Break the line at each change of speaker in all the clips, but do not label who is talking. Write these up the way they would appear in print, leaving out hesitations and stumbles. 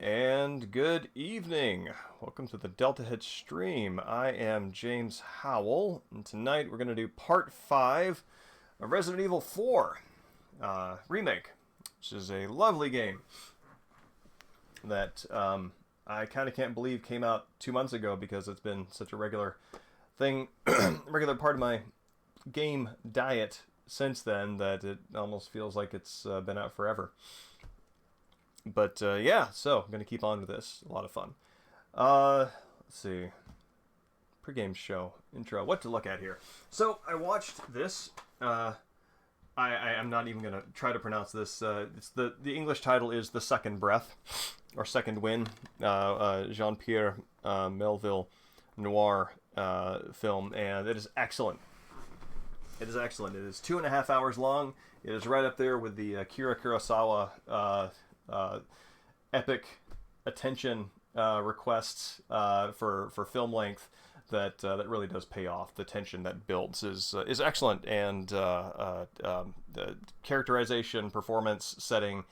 And good evening. Welcome to the Deltahead stream. I am James Howell, and tonight we're going to do part 5 of Resident Evil 4 Remake, which is a lovely game that I kind of can't believe came out 2 months ago because it's been such a regular thing, regular part of my game diet since then that it almost feels like it's been out forever. But yeah, so I'm going to keep on with this. A lot of fun. Let's see. Pre-game show. Intro. What to look at here. So I watched this. I'm not even going to try to pronounce this. It's the English title is The Second Breath, or Second Wind. Jean-Pierre Melville noir film, and it is excellent. It is excellent. It is 2.5 hours long. It is right up there with the Akira Kurosawa epic attention requests for film length that really does pay off. The tension that builds is excellent, and the characterization, performance, setting,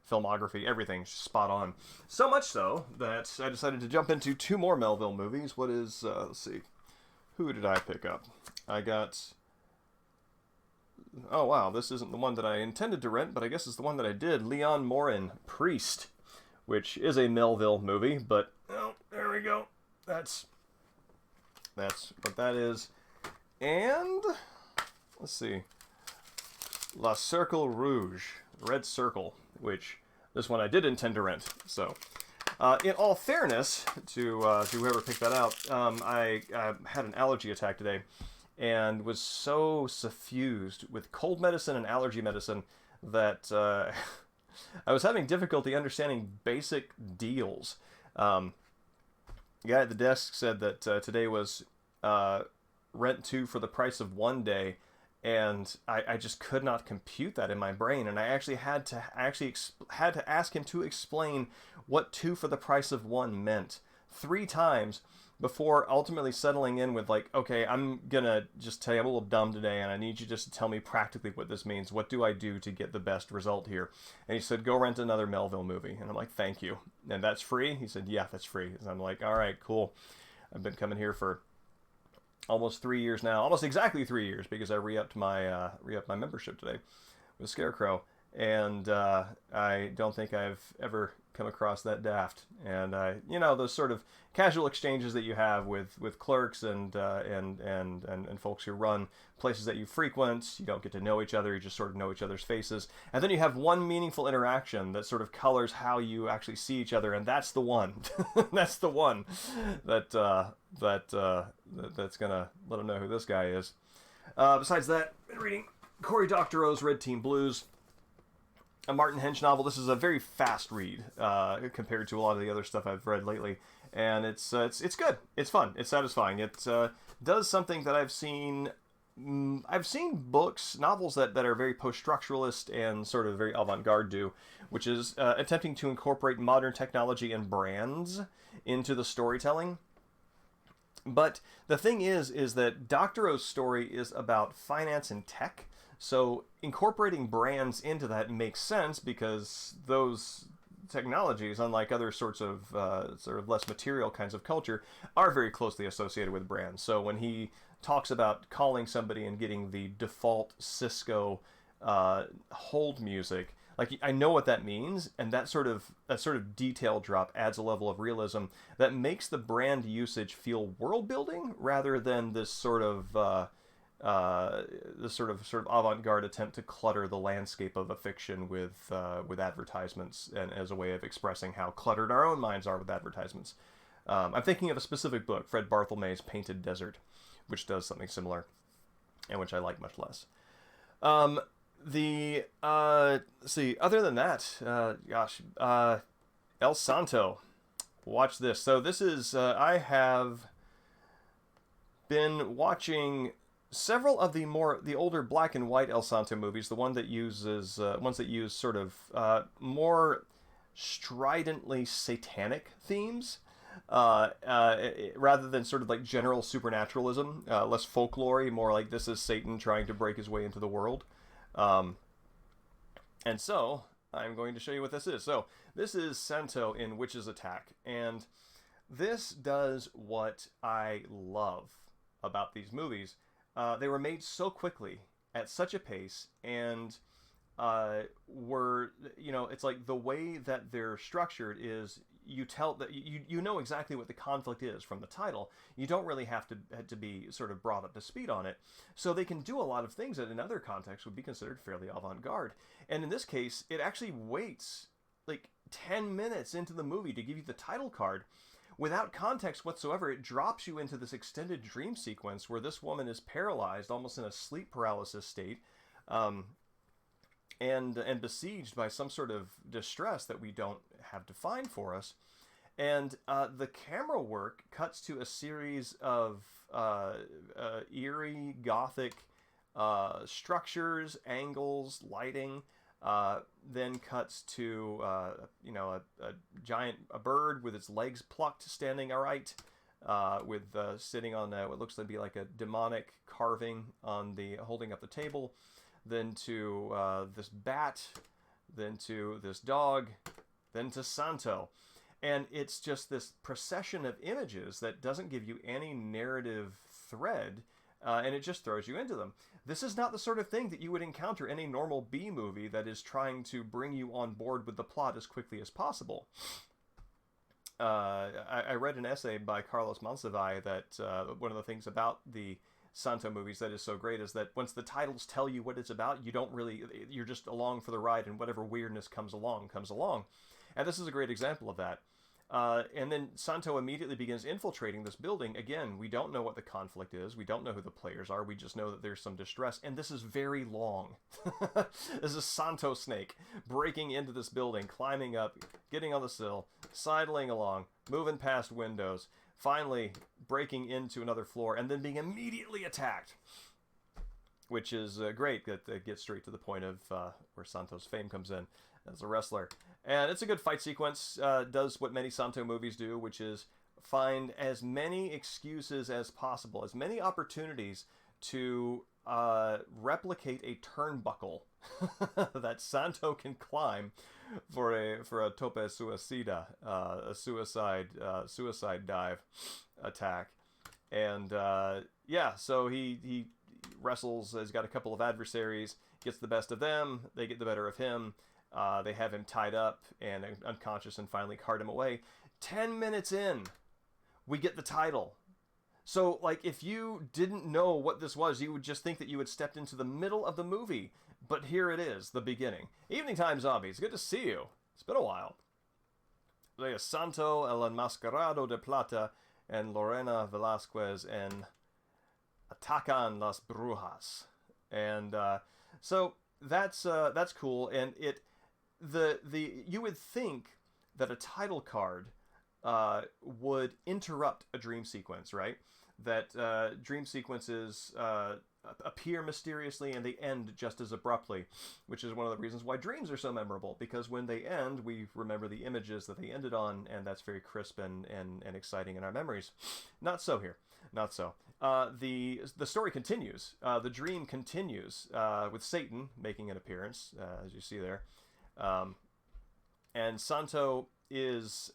filmography, everything's spot on. So much so that I decided to jump into 2 more Melville movies. What is let's see, who did I pick up? I got. Oh wow, this isn't the one that I intended to rent, but I guess it's the one that I did. Leon Morin, Priest, which is a Melville movie, but oh, there we go. That's what that is. And let's see, La Cercle Rouge, Red Circle, which this one I did intend to rent. So, in all fairness to whoever picked that out, I had an allergy attack today, and was so suffused with cold medicine and allergy medicine that I was having difficulty understanding basic deals. The guy at the desk said that today was rent 2 for the price of 1 day, and I just could not compute that in my brain, and I actually had to ask him to explain what 2 for the price of 1 meant 3 times before ultimately settling in with, like, okay, I'm gonna just tell you I'm a little dumb today, and I need you just to tell me practically what this means. What do I do to get the best result here? And he said, go rent another Melville movie. And I'm like, thank you. And that's free? He said, yeah, that's free. And I'm like, all right, cool. I've been coming here for almost 3 years now, almost exactly 3 years, because I re-upped my membership today with Scarecrow, and I don't think I've ever come across that daft. And those sort of casual exchanges that you have with clerks and folks who run places that you frequent. You don't get to know each other, you just sort of know each other's faces, and then you have one meaningful interaction that sort of colors how you actually see each other, and that's the one that's the one that's gonna let them know who this guy is. Besides that, I've been reading Cory Doctorow's Red Team Blues, a Martin Hench novel. This is a very fast read compared to a lot of the other stuff I've read lately, and it's good. It's fun. It's satisfying. It does something that I've seen books, novels that are very post-structuralist and sort of very avant-garde do, which is attempting to incorporate modern technology and brands into the storytelling. But the thing is that Doctorow's story is about finance and tech. So incorporating brands into that makes sense because those technologies, unlike other sorts of sort of less material kinds of culture, are very closely associated with brands. So when he talks about calling somebody and getting the default Cisco hold music, like, I know what that means, and that sort of detail drop adds a level of realism that makes the brand usage feel world building rather than this sort of avant-garde attempt to clutter the landscape of a fiction with advertisements, and as a way of expressing how cluttered our own minds are with advertisements. I'm thinking of a specific book, Fred Barthelme's Painted Desert, which does something similar, and which I like much less. Let's see, other than that, El Santo, watch this. So this is, I have been watching several of the older black and white El Santo movies, the ones that use sort of more stridently satanic themes, rather than sort of like general supernaturalism, less folklore, more like this is Satan trying to break his way into the world. And so I'm going to show you what this is. So this is Santo in Witch's Attack, and this does what I love about these movies. They were made so quickly, at such a pace, and were, it's like the way that they're structured is you tell that you know exactly what the conflict is from the title. You don't really have to be sort of brought up to speed on it. So they can do a lot of things that in other contexts would be considered fairly avant-garde. And in this case, it actually waits like 10 minutes into the movie to give you the title card. Without context whatsoever, it drops you into this extended dream sequence where this woman is paralyzed, almost in a sleep paralysis state, and besieged by some sort of distress that we don't have defined for us. And the camera work cuts to a series of eerie, gothic structures, angles, lighting. Then cuts to a giant bird with its legs plucked, standing upright, with sitting on what looks to be like a demonic carving on the holding up the table. Then to this bat, then to this dog, then to Santo. And it's just this procession of images that doesn't give you any narrative thread, and it just throws you into them. This is not the sort of thing that you would encounter in a normal B movie that is trying to bring you on board with the plot as quickly as possible. I read an essay by Carlos Monsivais that one of the things about the Santo movies that is so great is that once the titles tell you what it's about, you're just along for the ride, and whatever weirdness comes along. And this is a great example of that. And then Santo immediately begins infiltrating this building. Again, we don't know what the conflict is. We don't know who the players are. We just know that there's some distress. And this is very long. This is Santo Snake breaking into this building, climbing up, getting on the sill, sidling along, moving past windows, finally breaking into another floor, and then being immediately attacked. Which is great. That gets straight to the point of where Santo's fame comes in as a wrestler. And it's a good fight sequence. Does what many Santo movies do, which is find as many excuses as possible, as many opportunities to replicate a turnbuckle that Santo can climb for a tope suicida, a suicide dive attack. And so he wrestles. He's got a couple of adversaries, gets the best of them. They get the better of him. They have him tied up and unconscious and finally cart him away. 10 minutes in, we get the title. So, like, if you didn't know what this was, you would just think that you had stepped into the middle of the movie. But here it is, the beginning. Evening Time Zombies, good to see you. It's been a while. There's Santo, El Enmascarado de Plata, and Lorena Velasquez, and Atacan las Brujas. And so that's cool. And you would think that a title card would interrupt a dream sequence, right? That dream sequences appear mysteriously and they end just as abruptly, which is one of the reasons why dreams are so memorable, because when they end, we remember the images that they ended on, and that's very crisp and exciting in our memories. Not so here. Not so. The story continues. The dream continues with Satan making an appearance, as you see there. And Santo is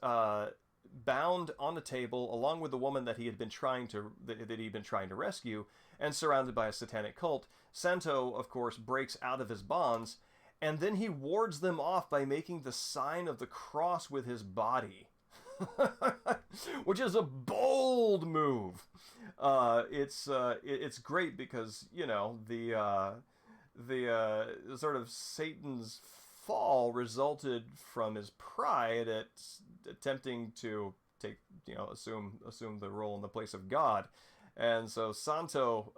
bound on a table along with the woman that he'd been trying to rescue, and surrounded by a satanic cult. Santo, of course, breaks out of his bonds, and then he wards them off by making the sign of the cross with his body. Which is a bold move. It's great because, the sort of Satan's fall resulted from his pride at attempting to assume the role in the place of God. And so Santo,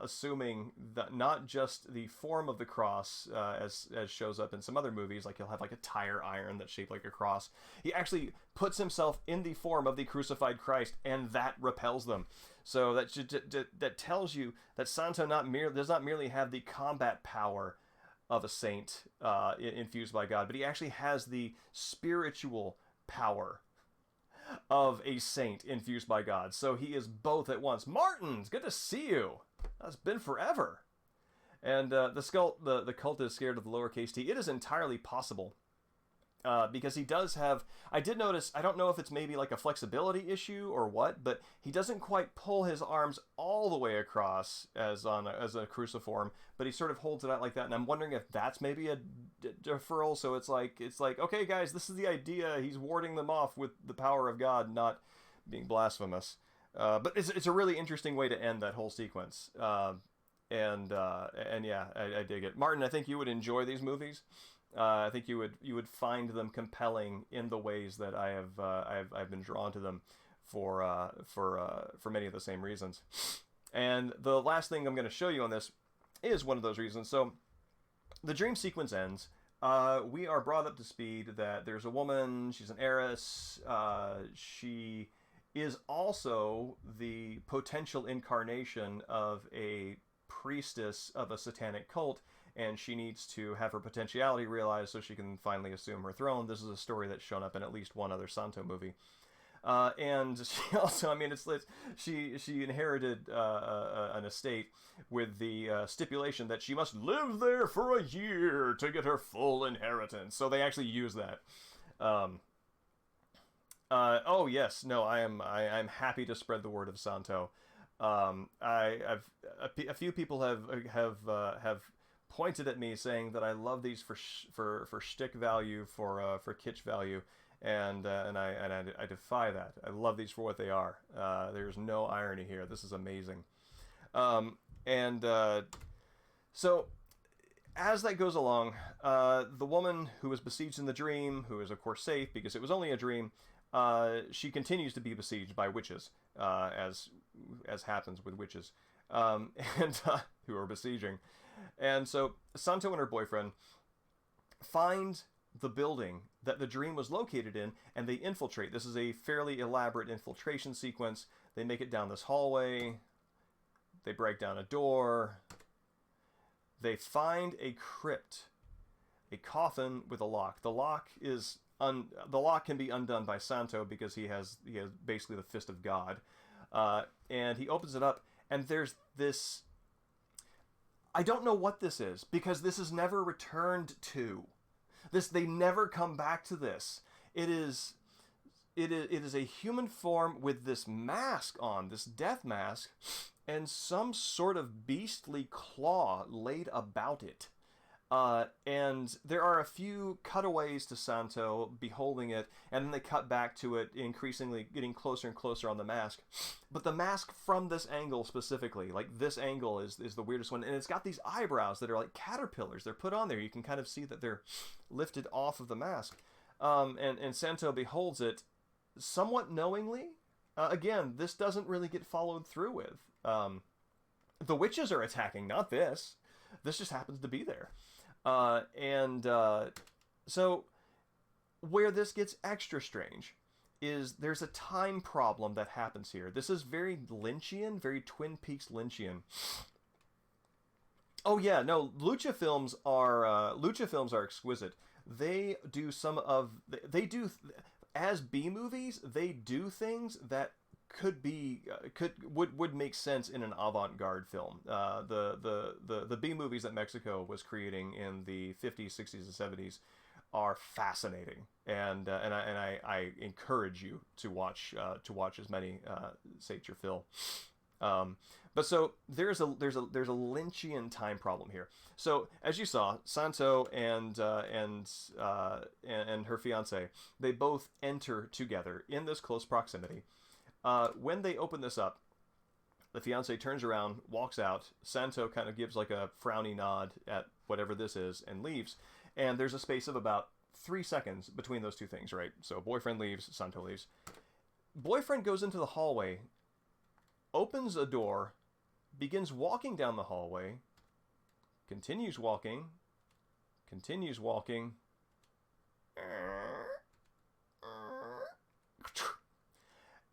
assuming that not just the form of the cross, as shows up in some other movies, like he'll have like a tire iron that's shaped like a cross, he actually puts himself in the form of the crucified Christ, and that repels them. So that tells you that Santo does not merely have the combat power of a saint infused by God, but he actually has the spiritual power of a saint infused by God. So he is both at once. Martin, it's good to see you. It's been forever. And the cult is scared of the lowercase t. It is entirely possible. Because he does have, I did notice, I don't know if it's maybe like a flexibility issue or what, but he doesn't quite pull his arms all the way across as a cruciform, but he sort of holds it out like that, and I'm wondering if that's maybe a deferral. So it's like, okay, guys, this is the idea. He's warding them off with the power of God, not being blasphemous. But it's a really interesting way to end that whole sequence. And yeah, I dig it. Martin, I think you would enjoy these movies. I think you would find them compelling in the ways that I've been drawn to them for many of the same reasons. And the last thing I'm going to show you on this is one of those reasons. So the dream sequence ends. We are brought up to speed that there's a woman. She's an heiress. She is also the potential incarnation of a priestess of a satanic cult, and she needs to have her potentiality realized so she can finally assume her throne. This is a story that's shown up in at least one other Santo movie. And she also, I mean, she inherited an estate with the stipulation that she must live there for a year to get her full inheritance. So they actually use that. Oh yes, no, I'm happy to spread the word of Santo. A few people have pointed at me saying that I love these for shtick value, for kitsch value, and I defy that. I love these for what they are. There's no irony here. This is amazing. So as that goes along, the woman who was besieged in the dream, who is of course safe because it was only a dream, she continues to be besieged by witches, as happens with witches, who are besieging. And so Santo and her boyfriend find the building that the dream was located in, and they infiltrate. This is a fairly elaborate infiltration sequence. They make it down this hallway. They break down a door. They find a crypt, a coffin with a lock. The lock can be undone by Santo because he has basically the fist of God, and he opens it up, and there's this. I don't know what this is because this is never returned to. They never come back to this. It is a human form with this mask on, this death mask, and some sort of beastly claw laid about it. And there are a few cutaways to Santo beholding it, and then they cut back to it, increasingly getting closer and closer on the mask. But the mask from this angle specifically, like this angle is the weirdest one, and it's got these eyebrows that are like caterpillars. They're put on there. You can kind of see that they're lifted off of the mask. And Santo beholds it somewhat knowingly. Again, this doesn't really get followed through with. The witches are attacking, not this. This just happens to be there. So where this gets extra strange is there's a time problem that happens here. This is very Lynchian, very Twin Peaks Lynchian. Oh yeah, no, Lucha films are exquisite. They do as B movies, they do things that would make sense in an avant-garde film. The B movies that Mexico was creating in the 50s, 60s, and 70s are fascinating, and I encourage you to watch as many, sate your fill. But so there's a Lynchian time problem here. So as you saw, Santo and her fiance, they both enter together in this close proximity. When they open this up, the fiance turns around, walks out. Santo kind of gives like a frowny nod at whatever this is and leaves. And there's a space of about 3 seconds between those two things, right? So boyfriend leaves, Santo leaves. Boyfriend goes into the hallway, opens a door, begins walking down the hallway, continues walking.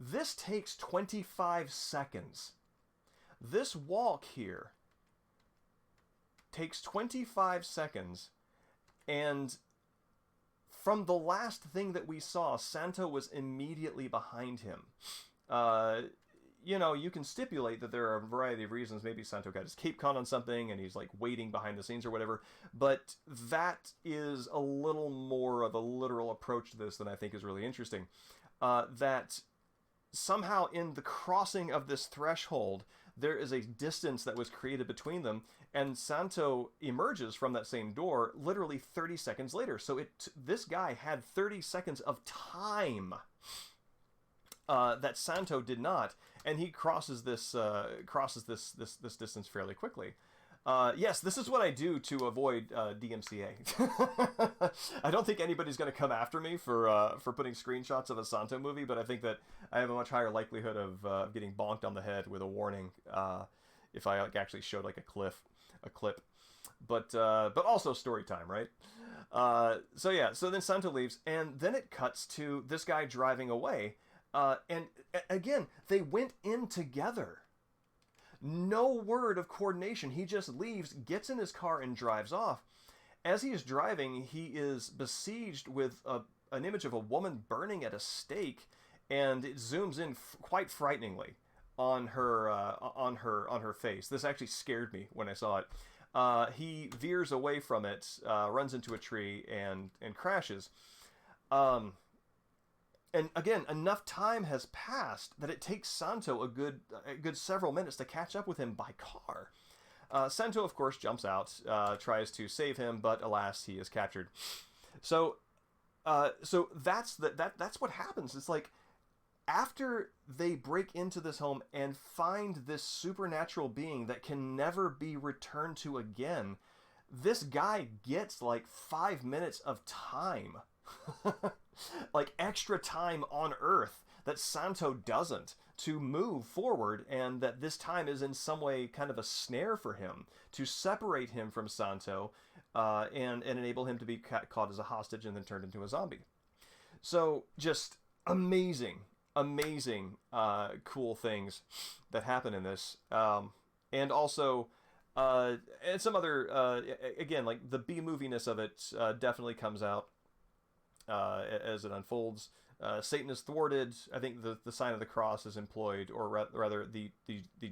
This takes 25 seconds. This walk here takes 25 seconds, and from the last thing that we saw, Santo was immediately behind him. you can stipulate that there are a variety of reasons. Maybe Santo got his cape caught on something and he's like waiting behind the scenes or whatever. But that is a little more of a literal approach to this than I think is really interesting. That somehow in the crossing of this threshold, there is a distance that was created between them, and Santo emerges from that same door literally 30 seconds later. So this guy had 30 seconds of time that Santo did not, and he crosses this distance fairly quickly. Yes, this is what I do to avoid DMCA. I don't think anybody's going to come after me for putting screenshots of a Santo movie, but I think that I have a much higher likelihood of getting bonked on the head with a warning if I actually showed like a clip. But also story time, right? So then Santo leaves, and then it cuts to this guy driving away. And again, they went in together. No word of coordination. He just leaves, gets in his car, and drives off. As he is driving, he is besieged with an image of a woman burning at a stake, and it zooms in quite frighteningly on her face. This actually scared me when I saw it. He veers away from it, runs into a tree, and crashes. And again, enough time has passed that it takes Santo a good several minutes to catch up with him by car. Santo, of course, jumps out, tries to save him, but alas, he is captured. So that's what happens. It's like after they break into this home and find this supernatural being that can never be returned to again, this guy gets like 5 minutes of time. Like extra time on Earth that Santo doesn't, to move forward, and that this time is in some way kind of a snare for him to separate him from Santo and enable him to be caught as a hostage and then turned into a zombie. So just amazing cool things that happen in this, and also and some other again, like the B-moviness of it definitely comes out as it unfolds. Satan is thwarted. I think the sign of the cross is employed, or rather the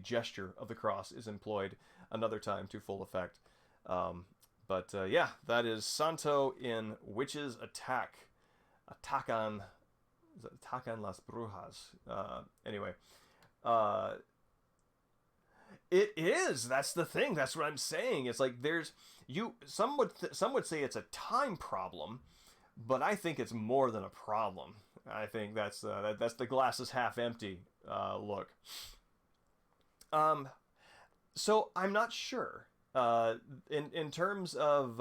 gesture of the cross is employed another time to full effect. But yeah, that is Santo in Witches Attack. Atacan las Brujas. Anyway. It is. That's the thing. That's what I'm saying. It's like some would say it's a time problem, but I think it's more than a problem. I think that's the glass is half empty look. So I'm not sure. In terms of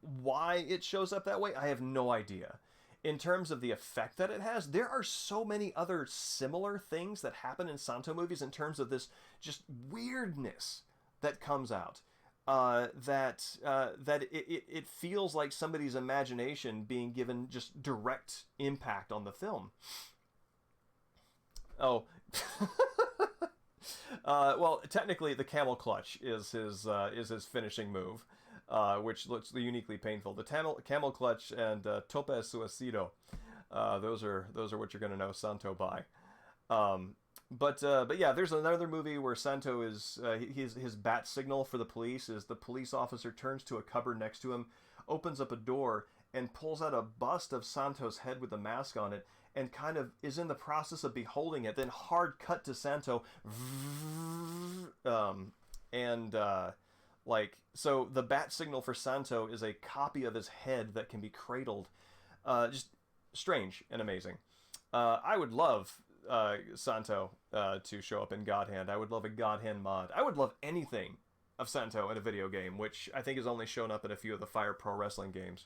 why it shows up that way, I have no idea. In terms of the effect that it has, there are so many other similar things that happen in Santo movies in terms of this just weirdness that comes out. That it feels like somebody's imagination being given just direct impact on the film. Oh, well, technically, the camel clutch is his finishing move, which looks uniquely painful. The camel clutch and tope suicido, those are what you're gonna know Santo by. But yeah, there's another movie where Santo is his bat signal for the police is the police officer turns to a cupboard next to him, opens up a door, and pulls out a bust of Santo's head with a mask on it, and kind of is in the process of beholding it. Then hard cut to Santo, so the bat signal for Santo is a copy of his head that can be cradled. Just strange and amazing. I would love Santo to show up in God Hand. I would love a God Hand mod. I would love anything of Santo in a video game, which I think has only shown up in a few of the Fire Pro Wrestling games.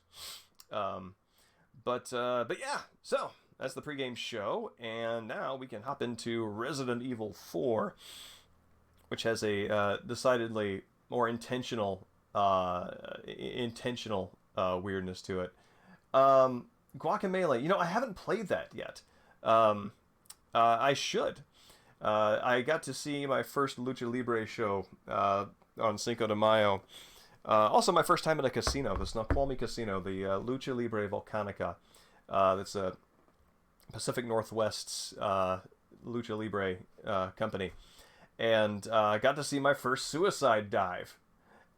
But yeah, so that's the pregame show, and now we can hop into Resident Evil 4, which has a decidedly more intentional weirdness to it. Guacamelee, I haven't played that yet. I should. I got to see my first Lucha Libre show on Cinco de Mayo. Also, my first time at a casino, the Snoqualmie Casino, the Lucha Libre Volcanica. That's a Pacific Northwest's Lucha Libre company, and got to see my first suicide dive.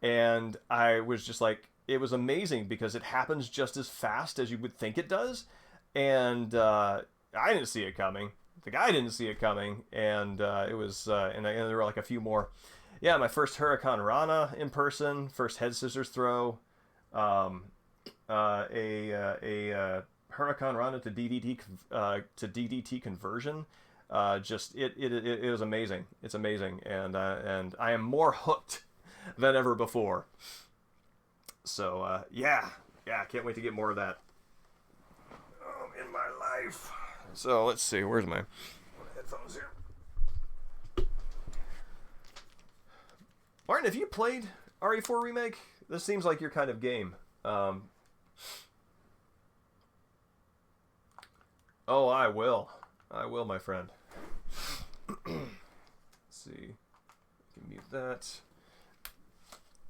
And I was just like, it was amazing because it happens just as fast as you would think it does. And I didn't see it coming. The guy didn't see it coming, and it was, and there were like a few more. Yeah, my first Huracan Rana in person, first head scissors throw, a Huracan Rana to DDT conversion. Just it was amazing. It's amazing, and I am more hooked than ever before. So yeah, I can't wait to get more of that in my life. So let's see, where's my headphones here? Martin, have you played RE4 Remake? This seems like your kind of game. Oh, I will, my friend. Let's see, I can mute that.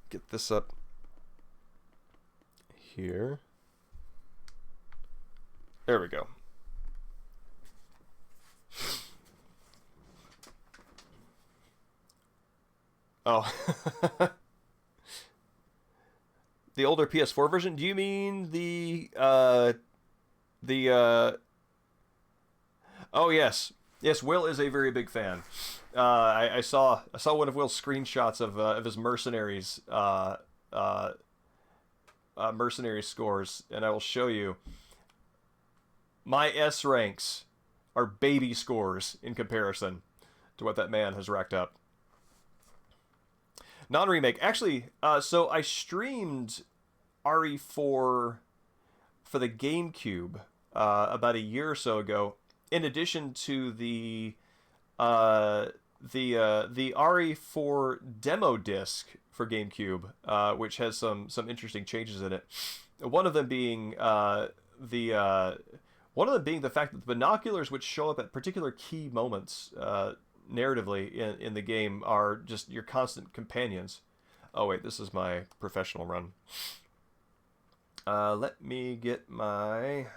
Get this up here. There we go. Oh. The older PS4 version? Do you mean the Oh yes. Yes, Will is a very big fan. I saw one of Will's screenshots of his mercenaries mercenary scores, and I will show you. My S ranks are baby scores in comparison to what that man has racked up. Non-remake. Actually, so I streamed RE4 for the GameCube about a year or so ago. In addition to the RE4 demo disc for GameCube, which has some interesting changes in it. One of them being the fact that the binoculars, which show up at particular key moments narratively in the game, are just your constant companions. Oh wait, this is my professional run. Let me get my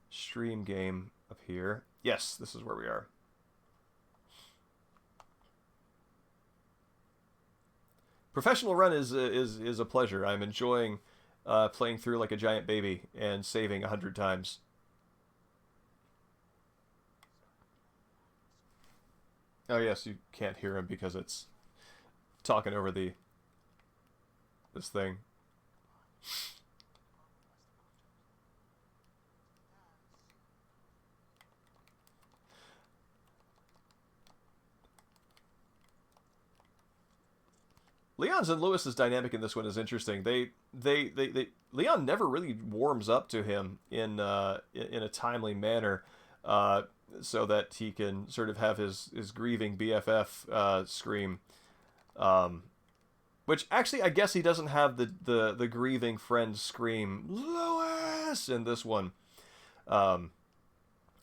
stream game up here. Yes, this is where we are. Professional run is a pleasure. I'm enjoying playing through like a giant baby and saving 100 times. Oh yes, you can't hear him because it's talking over this thing. Leon's and Lewis's dynamic in this one is interesting. They Leon never really warms up to him in a timely manner, so that he can sort of have his grieving BFF scream. Which actually, I guess he doesn't have the grieving friend scream Lewis in this one.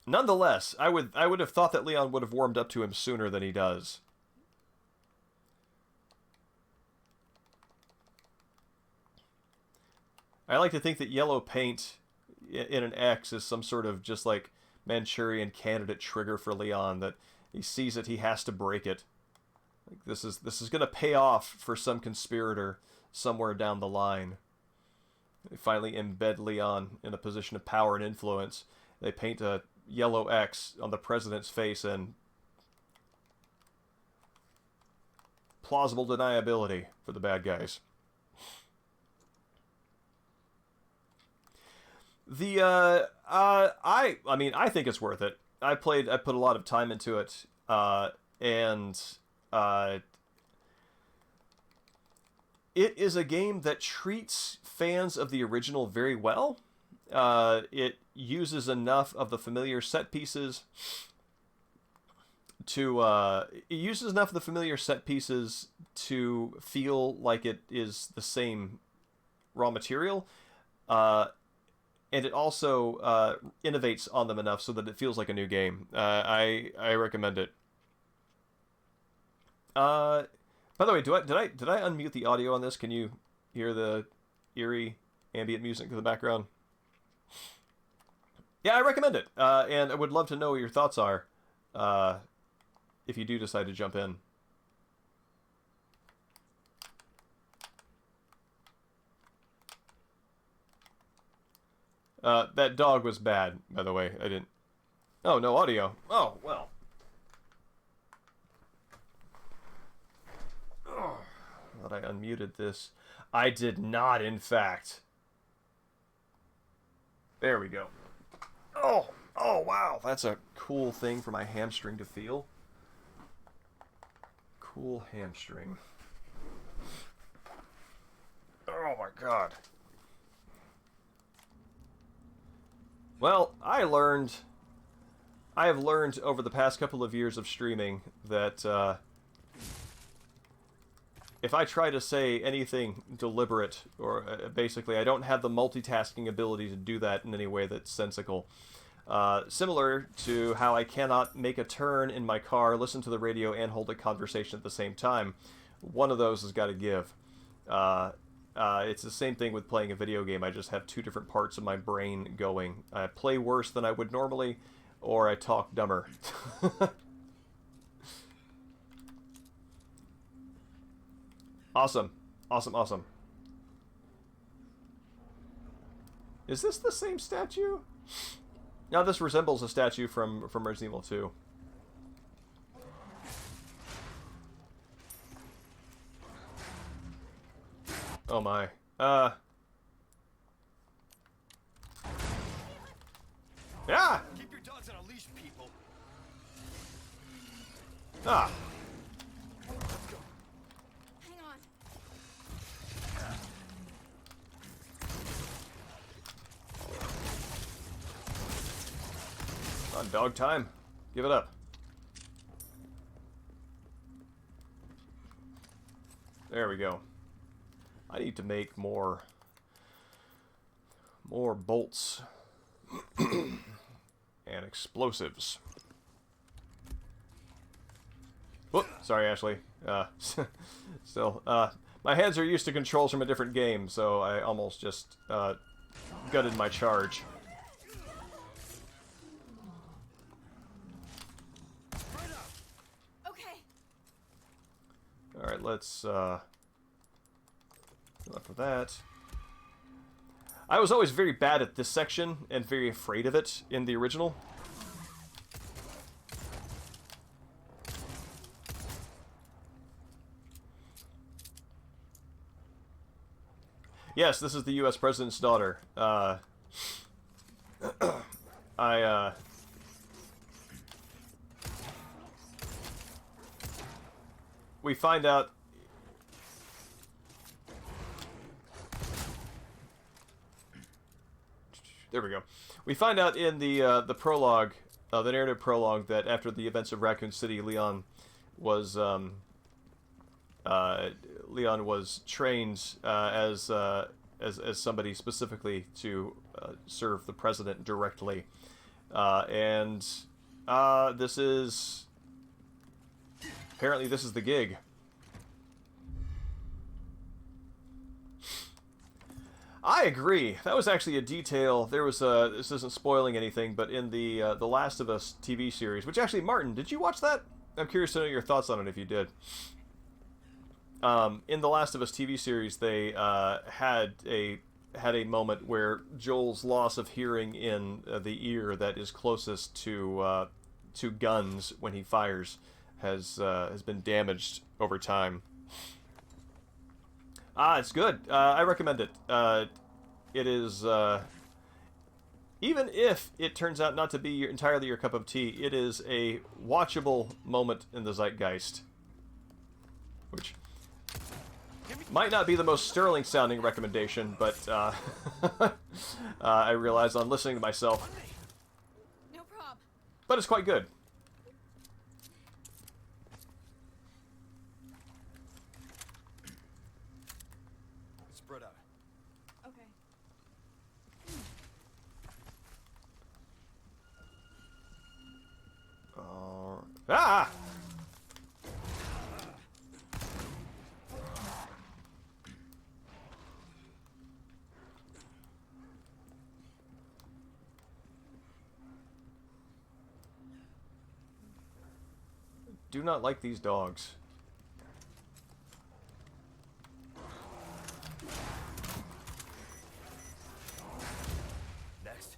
Nonetheless, I would have thought that Leon would have warmed up to him sooner than he does. I like to think that yellow paint in an X is some sort of just like Manchurian candidate trigger for Leon, that he sees it, he has to break it. Like this is going to pay off for some conspirator somewhere down the line. They finally embed Leon in a position of power and influence. They paint a yellow X on the president's face, and plausible deniability for the bad guys. I mean, I think it's worth it. I put a lot of time into it, and it is a game that treats fans of the original very well. It uses enough of the familiar set pieces to feel like it is the same raw material. And it also innovates on them enough so that it feels like a new game. I recommend it. By the way, did I unmute the audio on this? Can you hear the eerie ambient music in the background? Yeah, I recommend it, and I would love to know what your thoughts are if you do decide to jump in. That dog was bad, by the way. I didn't... Oh, no audio. Oh, well. Oh, I thought I unmuted this. I did not, in fact. There we go. Oh, oh, wow. That's a cool thing for my hamstring to feel. Cool hamstring. Oh, my God. Well, I have learned over the past couple of years of streaming that if I try to say anything deliberate, or basically I don't have the multitasking ability to do that in any way that's sensical. Similar to how I cannot make a turn in my car, listen to the radio, and hold a conversation at the same time. One of those has got to give. It's the same thing with playing a video game. I just have two different parts of my brain going. I play worse than I would normally, or I talk dumber. Awesome. Awesome, awesome. Is this the same statue? Now this resembles a statue from Resident Evil 2. Oh my. Yeah!
Keep your dogs on a leash, people.
Ah!
Hang on.
On dog time. Give it up. There we go. I need to make more bolts and explosives. Whoop, sorry, Ashley. Still, my hands are used to controls from a different game, so I almost just gutted my charge.
Okay.
All right, let's enough of that. I was always very bad at this section and very afraid of it in the original. Yes, this is the U.S. President's daughter. We find out... There we go. We find out in the prologue, the narrative prologue, that after the events of Raccoon City, Leon was trained as somebody specifically to serve the president directly, and this is apparently this is the gig. I agree. That was actually a detail. There was a... This isn't spoiling anything, but in the Last of Us TV series, which actually, Martin, did you watch that? I'm curious to know your thoughts on it if you did. In the Last of Us TV series, they had a moment where Joel's loss of hearing in the ear that is closest to guns when he fires has been damaged over time. It's good. I recommend it. It is, even if it turns out not to be entirely your cup of tea, it is a watchable moment in the zeitgeist. Which might not be the most sterling sounding recommendation, but I realize on listening to myself.
No prob.
But it's quite good.
Spread out.
Okay.
Ah! do not like these dogs.
Next.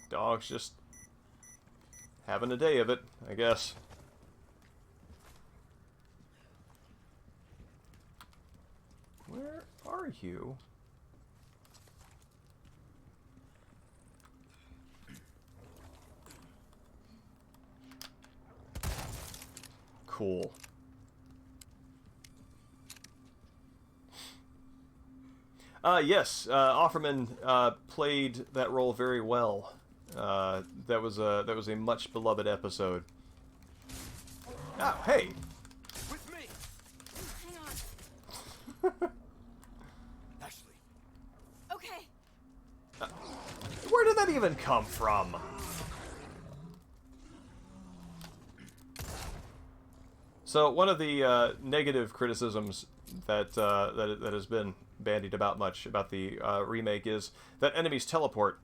Dogs just having a day of it, I guess. Where are you? Cool. Yes, Offerman played that role very well. That was a much beloved episode. Oh, hey.
With me.
Hang on.
Ashley.
Okay.
Where did that even come from? So one of the negative criticisms that that has been bandied about much about the remake is that enemies teleport,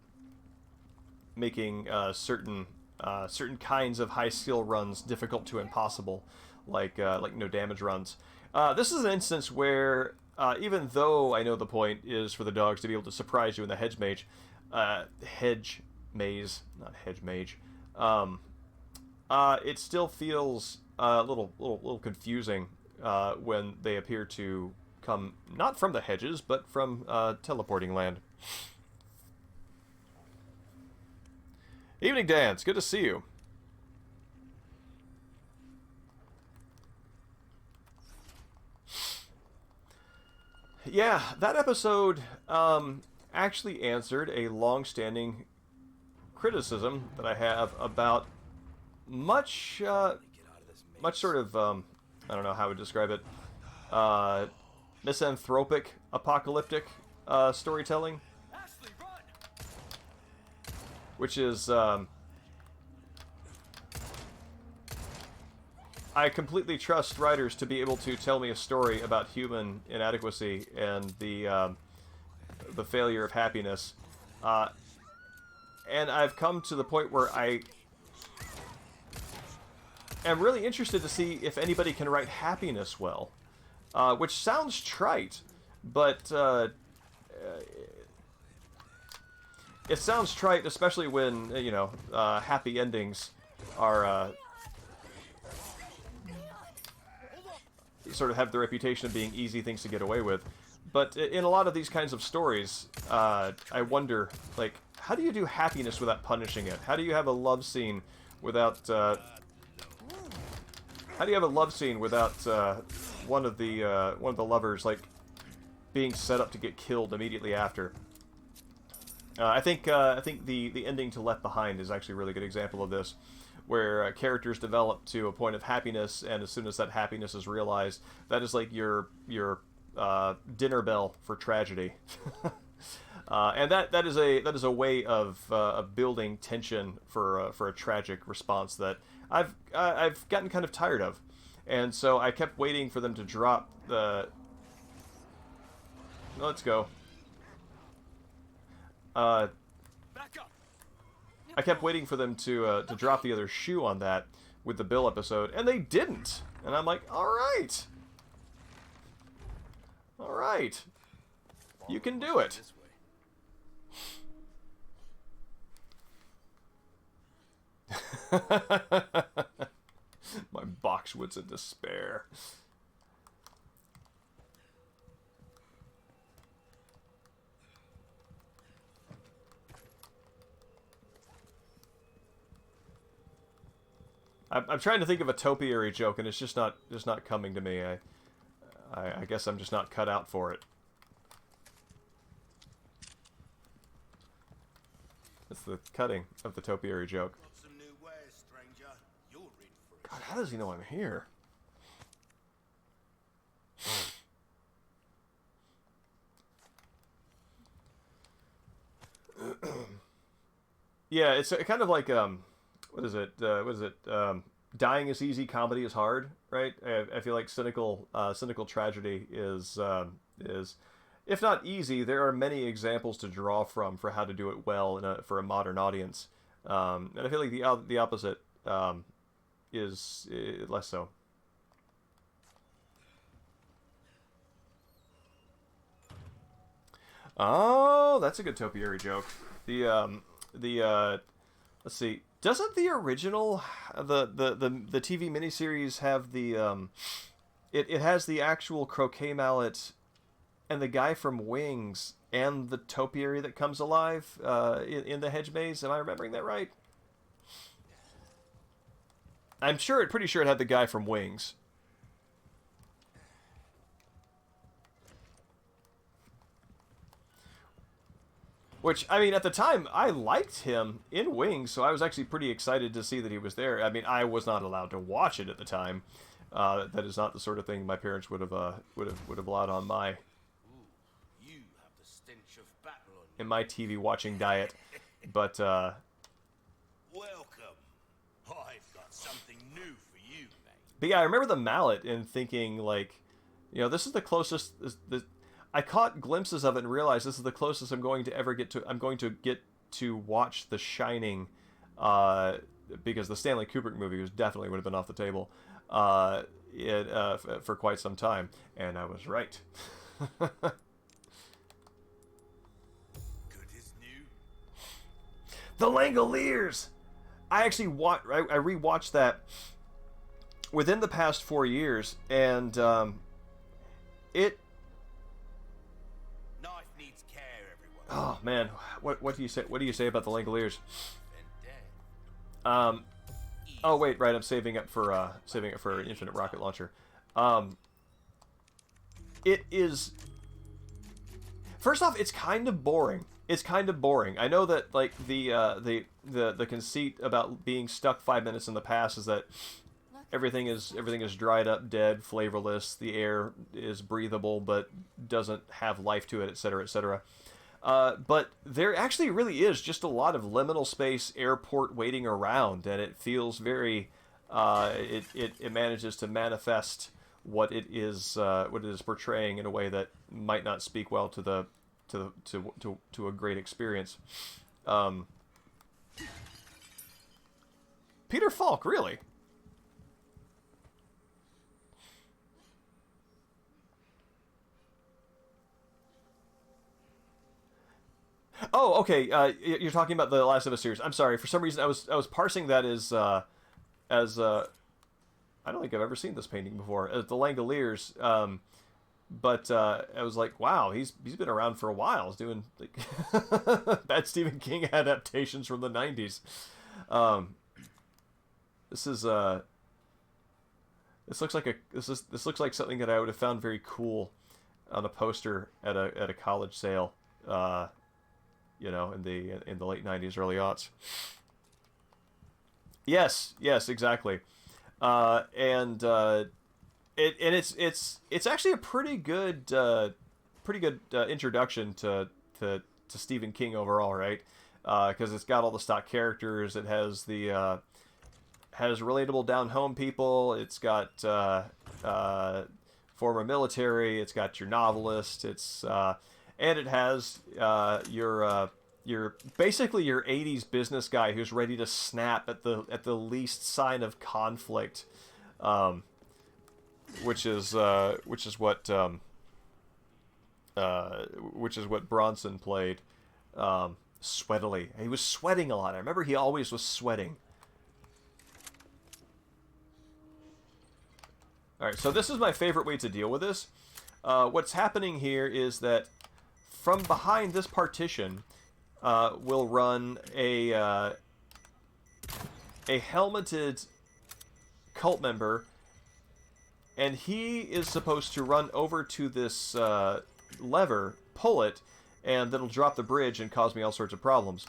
making certain kinds of high skill runs difficult to impossible, like no damage runs. This is an instance where even though I know the point is for the dogs to be able to surprise you in the hedge maze, it still feels a little confusing when they appear to come not from the hedges but from teleporting land. Evening, Dan. It's good to see you. Yeah, that episode actually answered a long-standing criticism that I have about much sort of, I don't know how I would describe it, misanthropic, apocalyptic storytelling.
Ashley, run!
Which is, I completely trust writers to be able to tell me a story about human inadequacy and the failure of happiness. And I've come to the point where I am really interested to see if anybody can write happiness well. Which sounds trite, but it sounds trite, especially when, happy endings are sort of have the reputation of being easy things to get away with. But in a lot of these kinds of stories, I wonder, like, how do you do happiness without punishing it? How do you have a love scene without one of the lovers, like, being set up to get killed immediately after? I think the ending to Left Behind is actually a really good example of this, where characters develop to a point of happiness, and as soon as that happiness is realized, that is like your dinner bell for tragedy. And that is a way of building tension for a tragic response that I've gotten kind of tired of, and so I kept waiting for them to drop the. Let's go.
Back up.
I kept waiting for them to drop the other shoe on that with the Bill episode, and they didn't. And I'm like, all right, you can do it.
This way.
My boxwoods in despair. I'm trying to think of a topiary joke, and it's just not coming to me. I guess I'm just not cut out for it. It's the cutting of the topiary joke.
Got some new wares, stranger. You're in for it.
God, how does he know I'm here? Yeah, it's kind of like what is it? dying is easy, comedy is hard, right? I feel like cynical tragedy is, if not easy, there are many examples to draw from for how to do it well for a modern audience. And I feel like the opposite is less so. Oh, that's a good topiary joke. The let's see. Doesn't the original the TV miniseries have the it has the actual croquet mallet and the guy from Wings and the topiary that comes alive in the hedge maze? Am I remembering that right? I'm pretty sure it had the guy from Wings. Which, I mean, at the time, I liked him in Wings, so I was actually pretty excited to see that he was there. I mean, I was not allowed to watch it at the time. That is not the sort of thing my parents would have allowed on my
You have the stench of battle on you.
in my TV watching diet. But
Welcome. I've got something new for you, mate.
but yeah, I remember the mallet and thinking like, this is the closest. I caught glimpses of it and realized this is the closest I'm going to ever get to. I'm going to get to watch The Shining, because the Stanley Kubrick movie definitely would have been off the table, for quite some time, and I was right.
Good as new.
The Langoliers. I actually I rewatched that within the past 4 years, and it.
Knife needs care, everyone.
Oh man, what do you say? What do you say about the Langoliers?
And dead.
Oh wait, right. I'm saving it for an infinite rocket launcher. It is. First off, it's kind of boring. It's kind of boring. I know that like the conceit about being stuck 5 minutes in the past is that everything is dried up, dead, flavorless. The air is breathable but doesn't have life to it, etc., etc. But there actually really is just a lot of liminal space airport waiting around, and it feels very. It manages to manifest what it is portraying in a way that might not speak well to a great experience. Peter Falk, really? Oh, okay. You're talking about the Last of Us series. I'm sorry. For some reason, I was parsing that as I don't think I've ever seen this painting before, as the Langoliers. But I was like, wow, he's been around for a while. He's doing like bad Stephen King adaptations from the '90s. This looks like something that I would have found very cool on a poster at a college sale. In the late '90s, early aughts. Yes, exactly. It's actually a pretty good introduction to Stephen King overall, right? Because it's got all the stock characters. It has has relatable down home people. It's got former military. It's got your novelist. And it has your basically your '80s business guy who's ready to snap at the least sign of conflict, which is what Bronson played sweatily. He was sweating a lot. I remember he always was sweating. All right, so this is my favorite way to deal with this. What's happening here is that from behind this partition will run a helmeted cult member, and he is supposed to run over to this lever, pull it, and that'll drop the bridge and cause me all sorts of problems.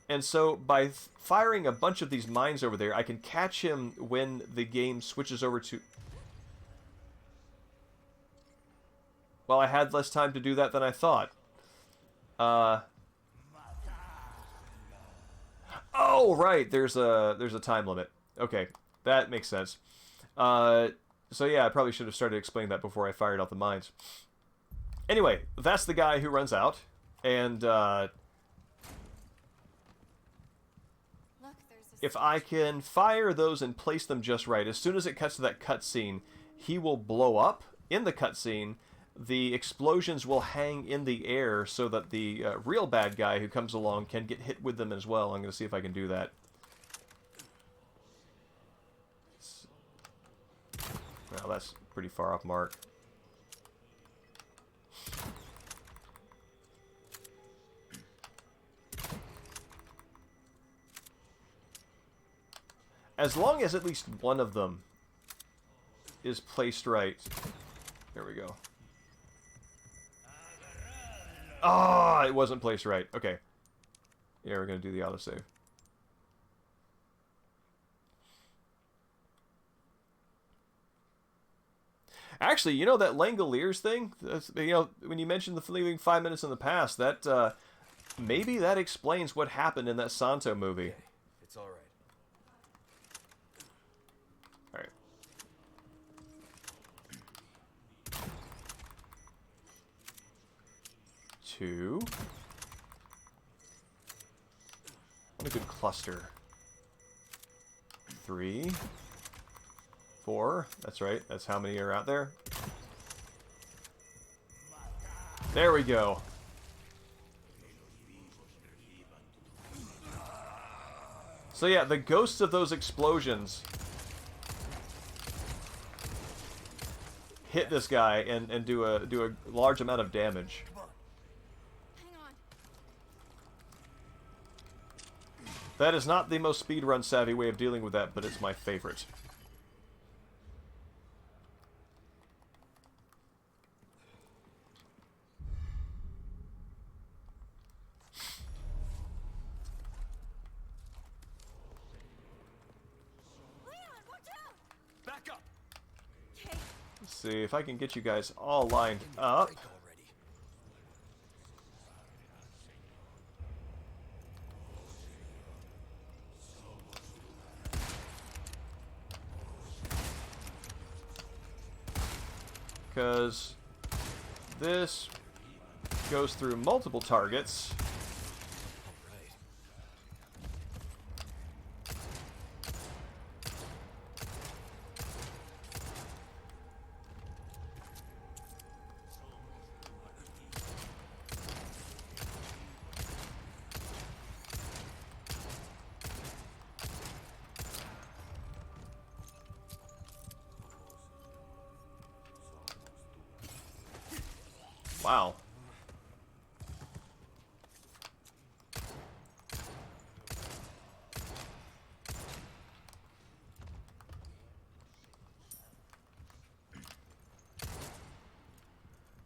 And so by firing a bunch of these mines over there, I can catch him when the game switches over to... Well, I had less time to do that than I thought. Oh, Oh, right. There's a time limit. Okay, that makes sense. So yeah, I probably should have started explaining that before I fired off the mines. Anyway, that's the guy who runs out, and
Look, there's a
if I can fire those and place them just right, as soon as it cuts to that cutscene, he will blow up in the cutscene. The explosions will hang in the air so that the real bad guy who comes along can get hit with them as well. I'm going to see if I can do that. Well, that's pretty far off mark. As long as at least one of them is placed right. There we go. Ah, it wasn't placed right. Okay. Yeah, we're going to do the autosave. Actually, you know that Langoliers thing? That's, you know, when you mentioned the leaving 5 minutes in the past, that maybe that explains what happened in that Santo movie.
It's all right.
All right. Two. What a good cluster. 3. 4. That's right. That's how many are out there. There we go. So yeah, the ghosts of those explosions hit this guy and do a large amount of damage.
Hang on.
That is not the most speedrun savvy way of dealing with that, but it's my favorite.
Leon, watch out!
Back up.
Okay.
Let's see if I can get you guys all lined up.
Break already.
Because this goes through multiple targets.
All right.
Wow.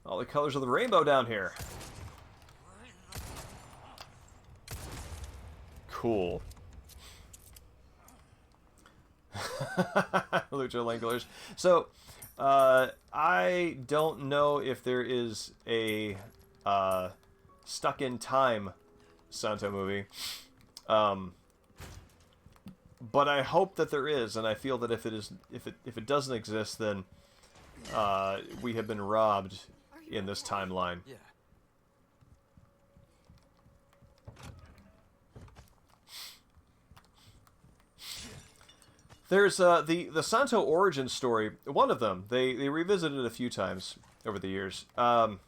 All the colors of the rainbow down here. Cool. Lucha Langolers. So, I don't know if there is a stuck in time Santo movie, but I hope that there is, and I feel that if it doesn't exist, then we have been robbed in this timeline.
Yeah.
There's the Santo origin story. One of them they revisited it a few times over the years. But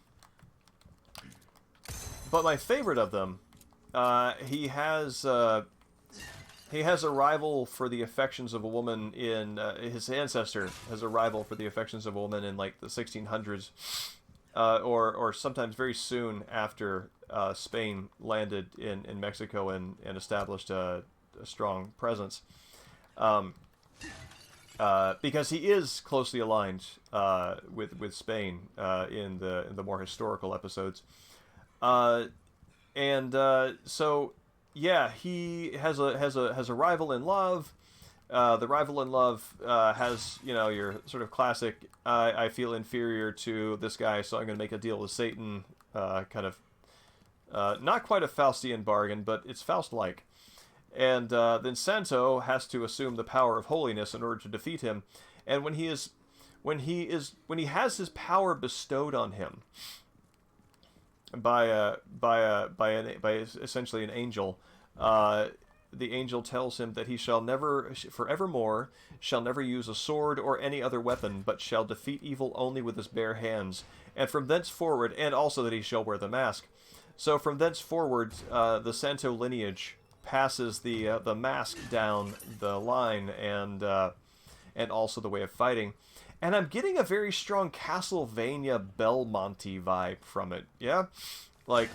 my favorite of them, he has a rival for the affections of a woman in his ancestor has a rival for the affections of a woman in like the 1600s, or sometimes very soon after Spain landed in Mexico and established a strong presence. Because he is closely aligned with Spain in the more historical episodes, so yeah, he has a rival in love. The rival in love has, you know, your sort of classic I feel inferior to this guy, so I'm going to make a deal with Satan kind of not quite a Faustian bargain, but it's Faust-like. And then Santo has to assume the power of holiness in order to defeat him. And when he has his power bestowed on him by essentially an angel, the angel tells him that he shall never, forevermore, shall never use a sword or any other weapon, but shall defeat evil only with his bare hands. And from thenceforward, and also that he shall wear the mask. So from thenceforward, the Santo lineage passes the mask down the line, and also the way of fighting. And I'm getting a very strong Castlevania Belmonte vibe from it. Yeah, like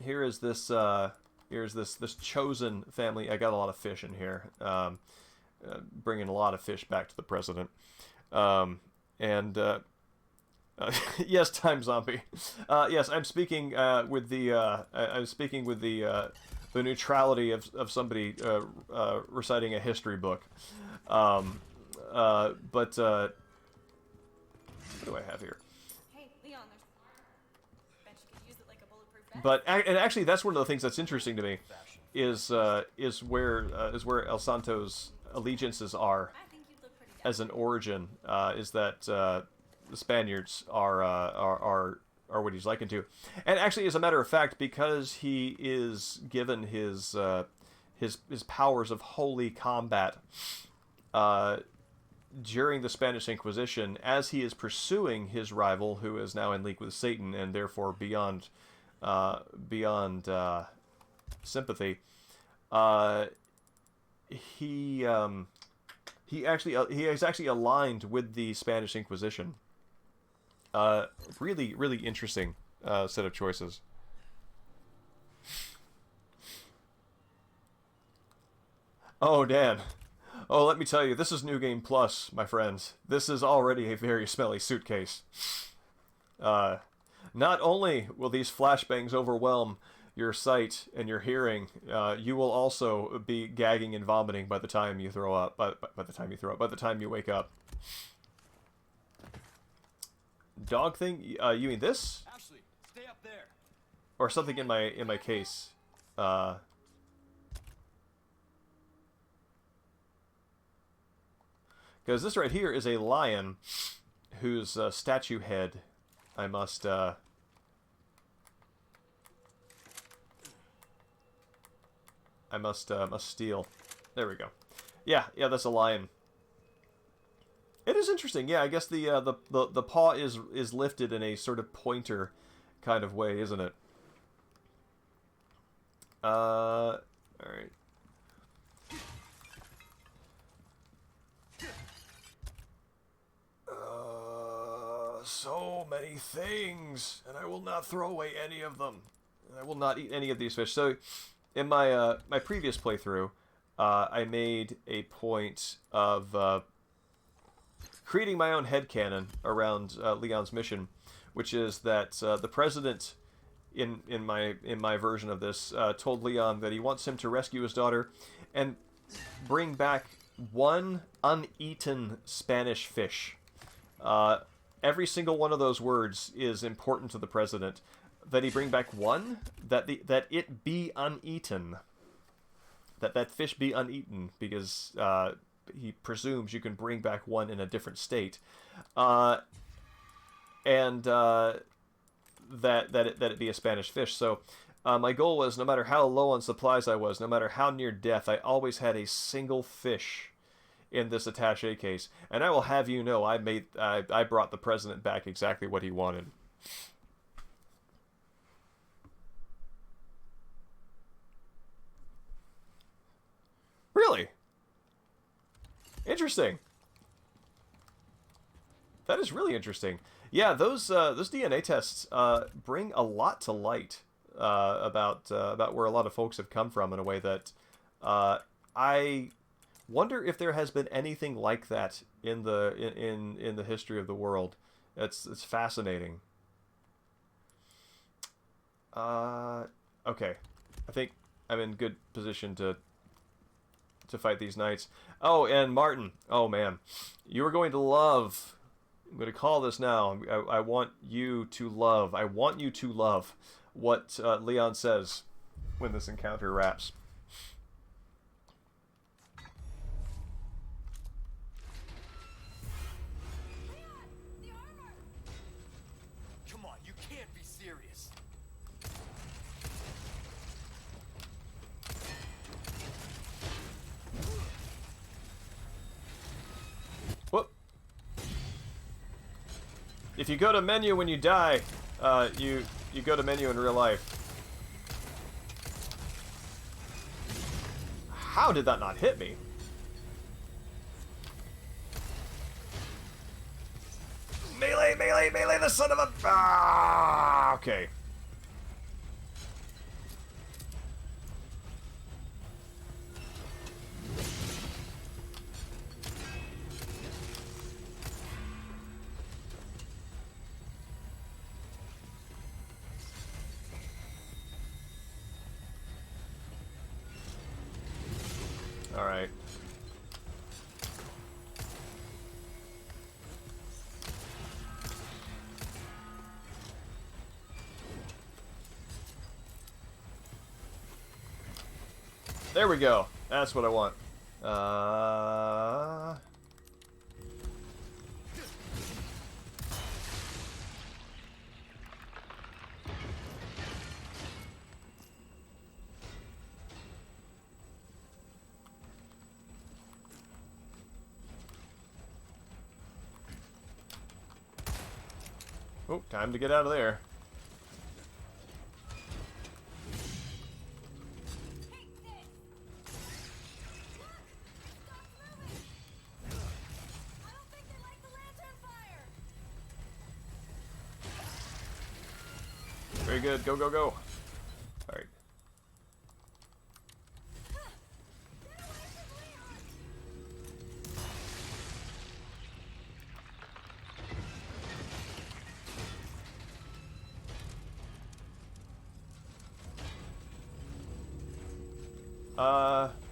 here's this chosen family. I got a lot of fish in here, bringing a lot of fish back to the president. Yes, Time Zombie. Yes, I'm speaking with the neutrality of somebody reciting a history book. But what do I have here?
Hey, Leon, bet you could use it like a bulletproof vest.
But and actually, that's one of the things that's interesting to me is where El Santo's allegiances are
I think you'd look pretty
as an origin. Is that the Spaniards are what he's likened to, and actually, as a matter of fact, because he is given his powers of holy combat during the Spanish Inquisition, as he is pursuing his rival, who is now in league with Satan and therefore beyond sympathy. He is actually aligned with the Spanish Inquisition. Really, really interesting set of choices. Oh, Dan. Oh, let me tell you, this is New Game Plus, my friends. This is already a very smelly suitcase. Not only will these flashbangs overwhelm your sight and your hearing, you will also be gagging and vomiting by the time you throw up. By the time you wake up. Dog thing? You mean this?
Ashley, stay up there.
Or something in my case? Because this right here is a lion whose statue head I must steal. There we go. Yeah, that's a lion. It is interesting. Yeah, I guess the paw is lifted in a sort of pointer kind of way, isn't it? All right. So many things, and I will not throw away any of them. I will not eat any of these fish. So, in my my previous playthrough, I made a point of creating my own headcanon around Leon's mission, which is that the president, in my version of this, told Leon that he wants him to rescue his daughter and bring back one uneaten Spanish fish. Every single one of those words is important to the president. That he bring back one, that it be uneaten, that fish be uneaten, because he presumes you can bring back one in a different state, and that it be a Spanish fish. So my goal was, no matter how low on supplies I was, no matter how near death, I always had a single fish in this attaché case. And I will have you know, I brought the president back exactly what he wanted. Really? Interesting. That is really interesting. Yeah, those DNA tests bring a lot to light about where a lot of folks have come from in a way that I wonder if there has been anything like that in the history of the world. It's fascinating. Okay, I think I'm in good position to fight these knights. Oh, and Martin. Oh man, you are going to love. I'm going to call this now. I want you to love. I want you to love what Leon says when this encounter wraps. if you go to menu when you die, you go to menu in real life. How did that not hit me? Melee, melee, melee, the son of a... Ah, okay. All right. There we go. That's what I want. Oh, time to get out of there. Very good. Go, go, go. Alright.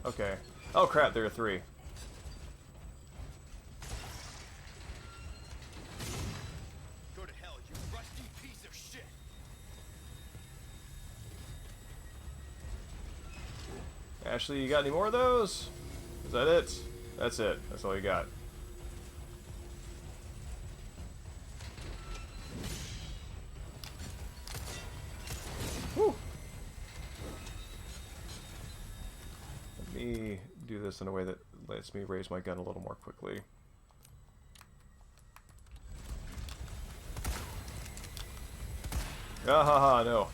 Okay. Oh crap, there are 3.
Go to hell, you rusty piece of shit.
Ashley, you got any more of those? Is that it? That's it. That's all you got. Whew. Let me do this in a way that lets me raise my gun a little more quickly. Ah ha ha, no.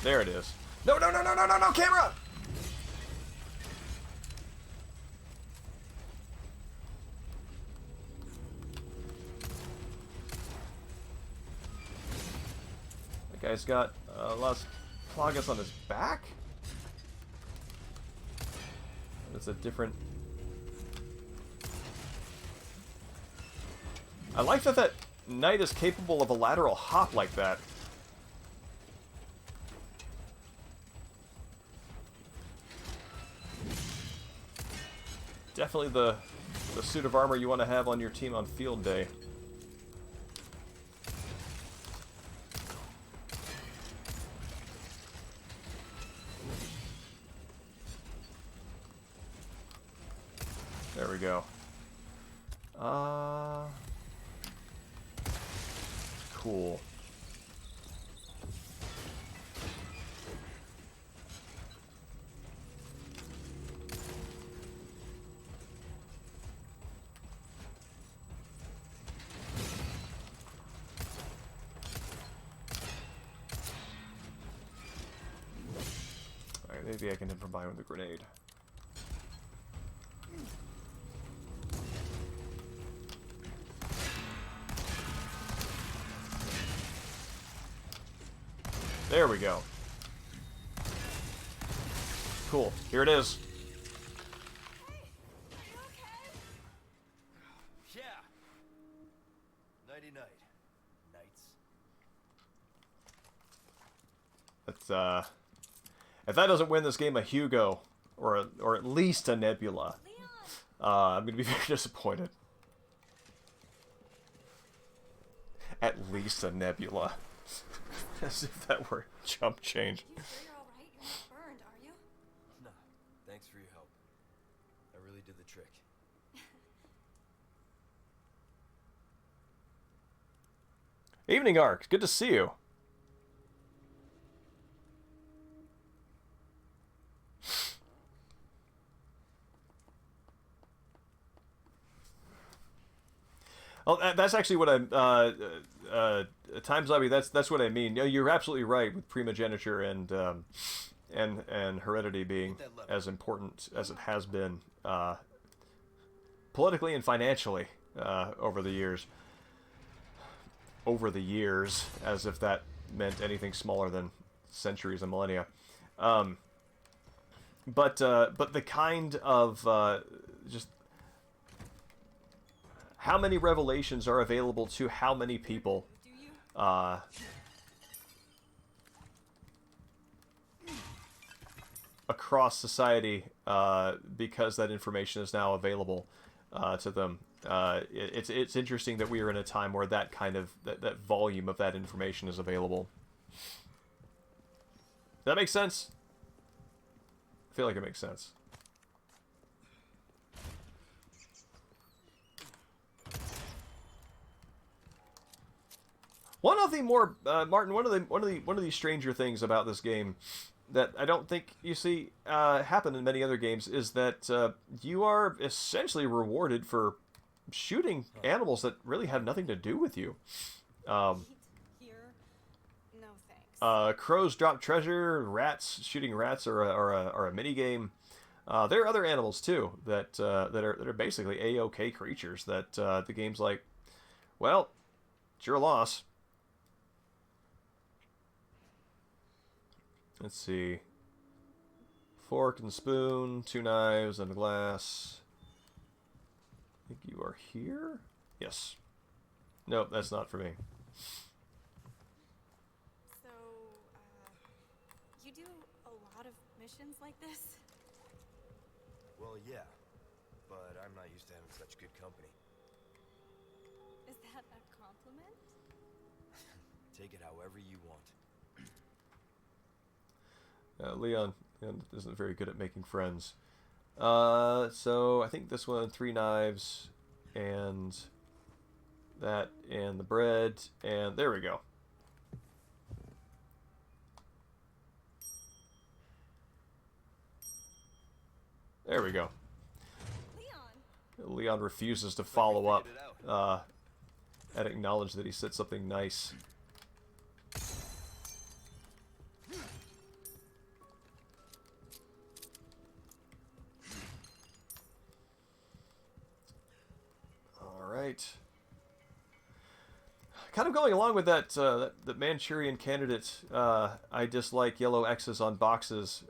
There it is. No, no, no, no, no, no, no, camera! That guy's got Las Plagas on his back? It's a different... I like that that knight is capable of a lateral hop like that. Definitely the suit of armor you want to have on your team on field day. There we go. Cool. Alright, maybe I can improvise with a grenade. There we go. Cool. Here it is.
Yeah. Nighty night. Nights.
That's if that doesn't win this game a Hugo or at least a Nebula, I'm gonna be very disappointed. At least a Nebula. As if that were a jump change.
You sure you're alright? You're not burned, are you?
No. Thanks for your help. I really did the trick.
Evening, Ark. Good to see you. Oh, that's actually what I'm. Time Zombie. That's what I mean. No, you're absolutely right with primogeniture and heredity being as important as it has been politically and financially over the years. Over the years, as if that meant anything smaller than centuries and millennia. But the kind of just how many revelations are available to how many people across society because that information is now available to them. It's interesting that we are in a time where that kind of that volume of that information is available. Does that make sense? I feel like it makes sense. One of the more Martin, one of the stranger things about this game that I don't think you see happen in many other games is that you are essentially rewarded for shooting animals that really have nothing to do with you.
Here? No thanks.
Crows drop treasure. Rats shooting rats are a mini game. There are other animals too that are basically A-OK creatures that the game's like, well, it's your loss. Let's see. Fork and spoon, 2 knives and a glass. I think you are here? Yes. Nope, that's not for me.
So, you do a lot of missions like this?
Well, yeah. But I'm not used to having such good company.
Is that a compliment?
Take it however you want.
Leon isn't very good at making friends. So I think this one, 3 knives, and that, and the bread, and there we go. There we go. Leon refuses to follow up and acknowledge that he said something nice. Alright. Kind of going along with that, the Manchurian Candidate, I dislike yellow X's on boxes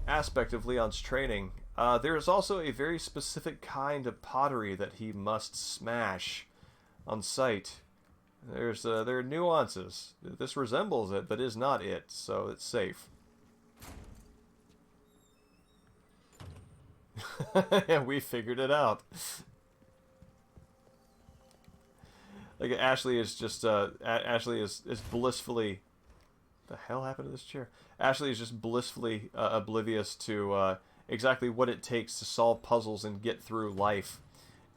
aspect of Leon's training. There is also a very specific kind of pottery that he must smash on sight. There are nuances. This resembles it, but is not it, so it's safe. We figured it out. Like Ashley is just Ashley is blissfully. The hell happened to this chair? Ashley is just blissfully oblivious to exactly what it takes to solve puzzles and get through life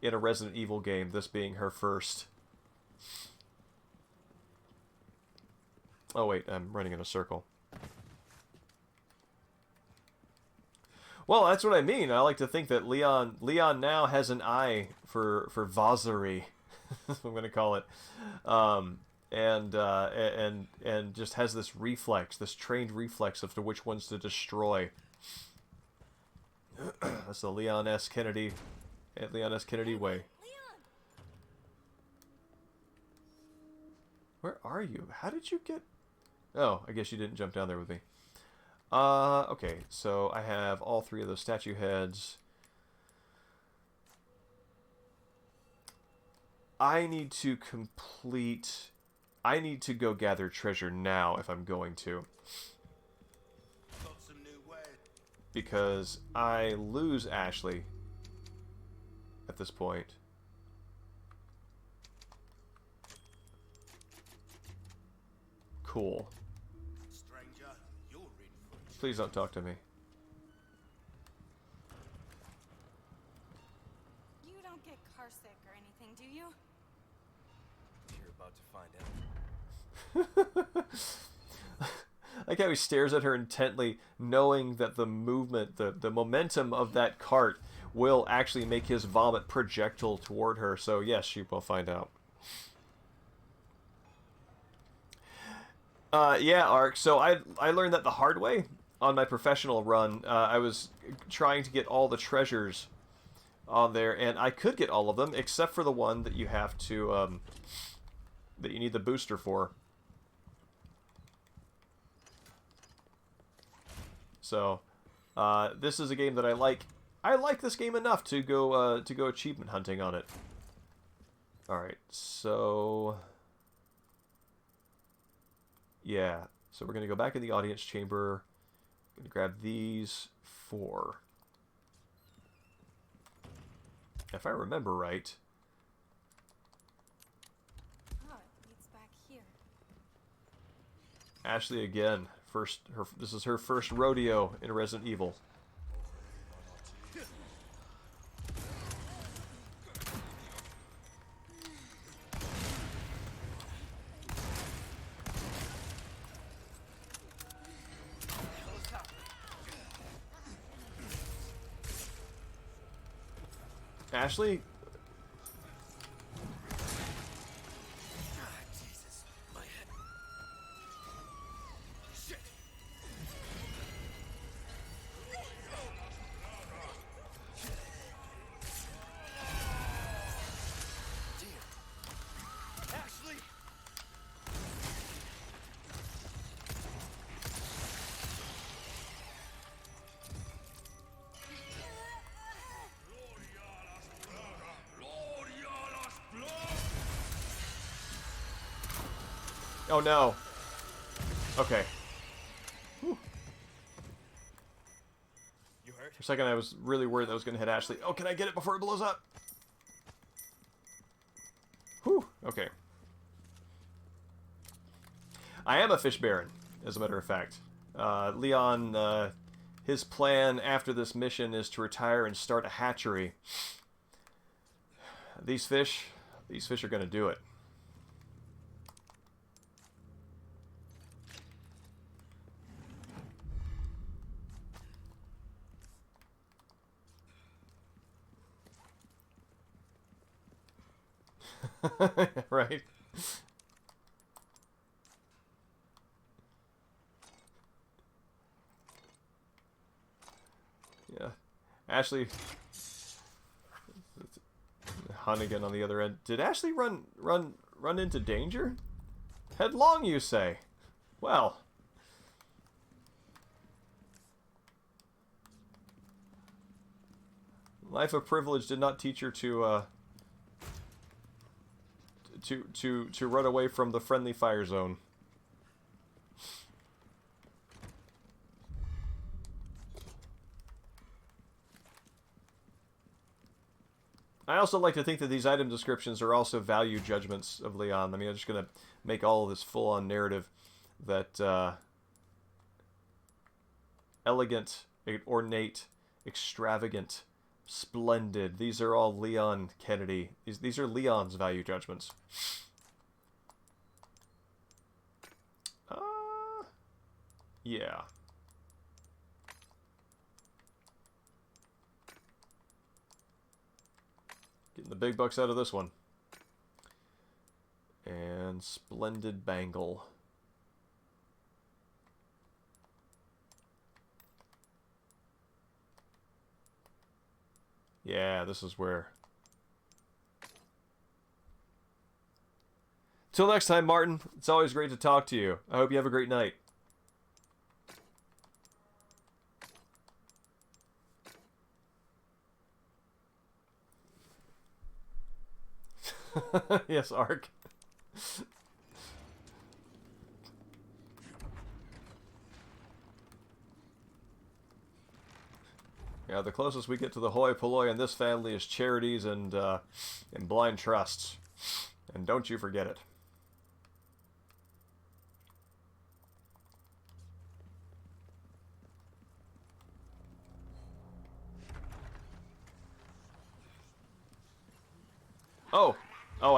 in a Resident Evil game. This being her first. Oh wait, I'm running in a circle. Well, that's what I mean. I like to think that Leon now has an eye for vaserie. That's what I'm going to call it. And just has this reflex, this trained reflex of to which ones to destroy. That's the Leon S. Kennedy way.
Leon!
Where are you? How did you get... Oh, I guess you didn't jump down there with me. Okay, so I have all 3 of those statue heads. I need to go gather treasure now if I'm going to.
Got some new way.
Because I lose Ashley at this point. Cool.
Stranger, you're in for a
Please don't talk to me.
You don't get carsick or anything, do you?
You're about to find out.
Like how he stares at her intently, knowing that the movement, the momentum of that cart will actually make his vomit projectile toward her. So yes, she will find out. Yeah, Ark. So I learned that the hard way on my professional run. I was trying to get all the treasures on there, and I could get all of them except for the one that you have to that you need the booster for. So this is a game that I like. I like this game enough to go achievement hunting on it. All right, so yeah, so we're gonna go back in the audience chamber. Gonna grab these 4. If I remember right.
Oh, it leads back here.
Ashley again. This is her first rodeo in Resident Evil. Ashley?
Jesus, my head. Shit. Damn. Ashley.
Oh no. Okay. Whew.
You hurt?
For a second I was really worried that I was going to hit Ashley. Oh, can I get it before it blows up? Whew. Okay. I am a fish baron, as a matter of fact. Leon, his plan after this mission is to retire and start a hatchery. These fish are going to do it. Right? Yeah. Ashley... Hunnigan on the other end. Did Ashley run into danger? Headlong, you say? Well... Life of privilege did not teach her to run away from the friendly fire zone. I also like to think that these item descriptions are also value judgments of Leon. I mean, I'm just going to make all of this full-on narrative that elegant, ornate, extravagant, splendid. These are all Leon Kennedy. These are Leon's value judgments. Yeah. Getting the big bucks out of this one. And splendid bangle. Yeah, this is where... Till next time, Martin. It's always great to talk to you. I hope you have a great night. Yes, Ark. Yeah, the closest we get to the hoi polloi in this family is charities and blind trusts. And don't you forget it. Oh! Oh,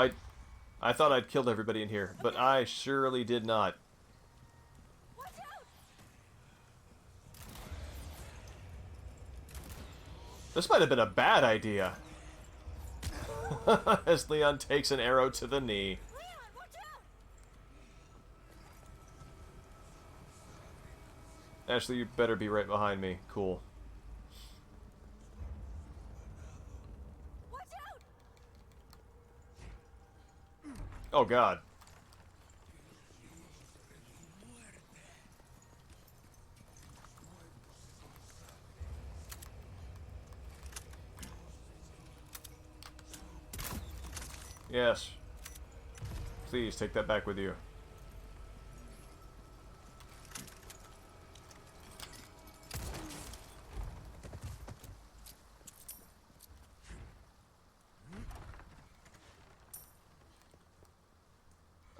I thought I'd killed everybody in here, but I surely did not.
Watch out!
This might have been a bad idea. As Leon takes an arrow to the knee.
Leon, watch out!
Ashley, you better be right behind me. Cool.
Watch out!
Oh, God. Yes. Please, take that back with you.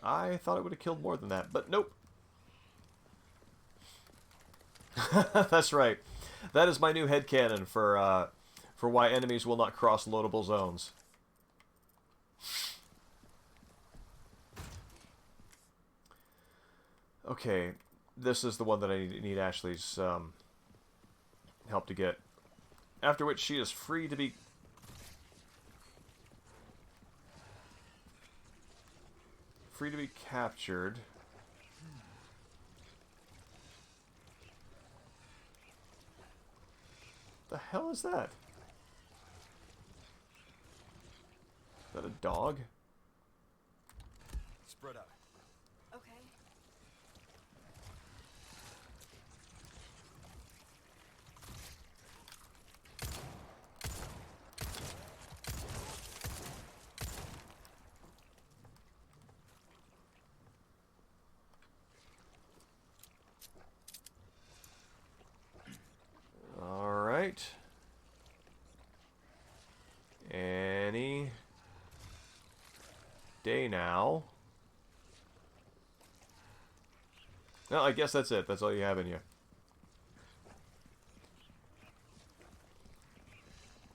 I thought it would have killed more than that, but nope. That's right. That is my new headcanon for why enemies will not cross loadable zones. Okay, this is the one that I need Ashley's help to get. After which she is free to be... captured. The hell is that? Is that a dog?
Spread out.
Okay.
Alright. Any day now. No, I guess that's it. That's all you have in you.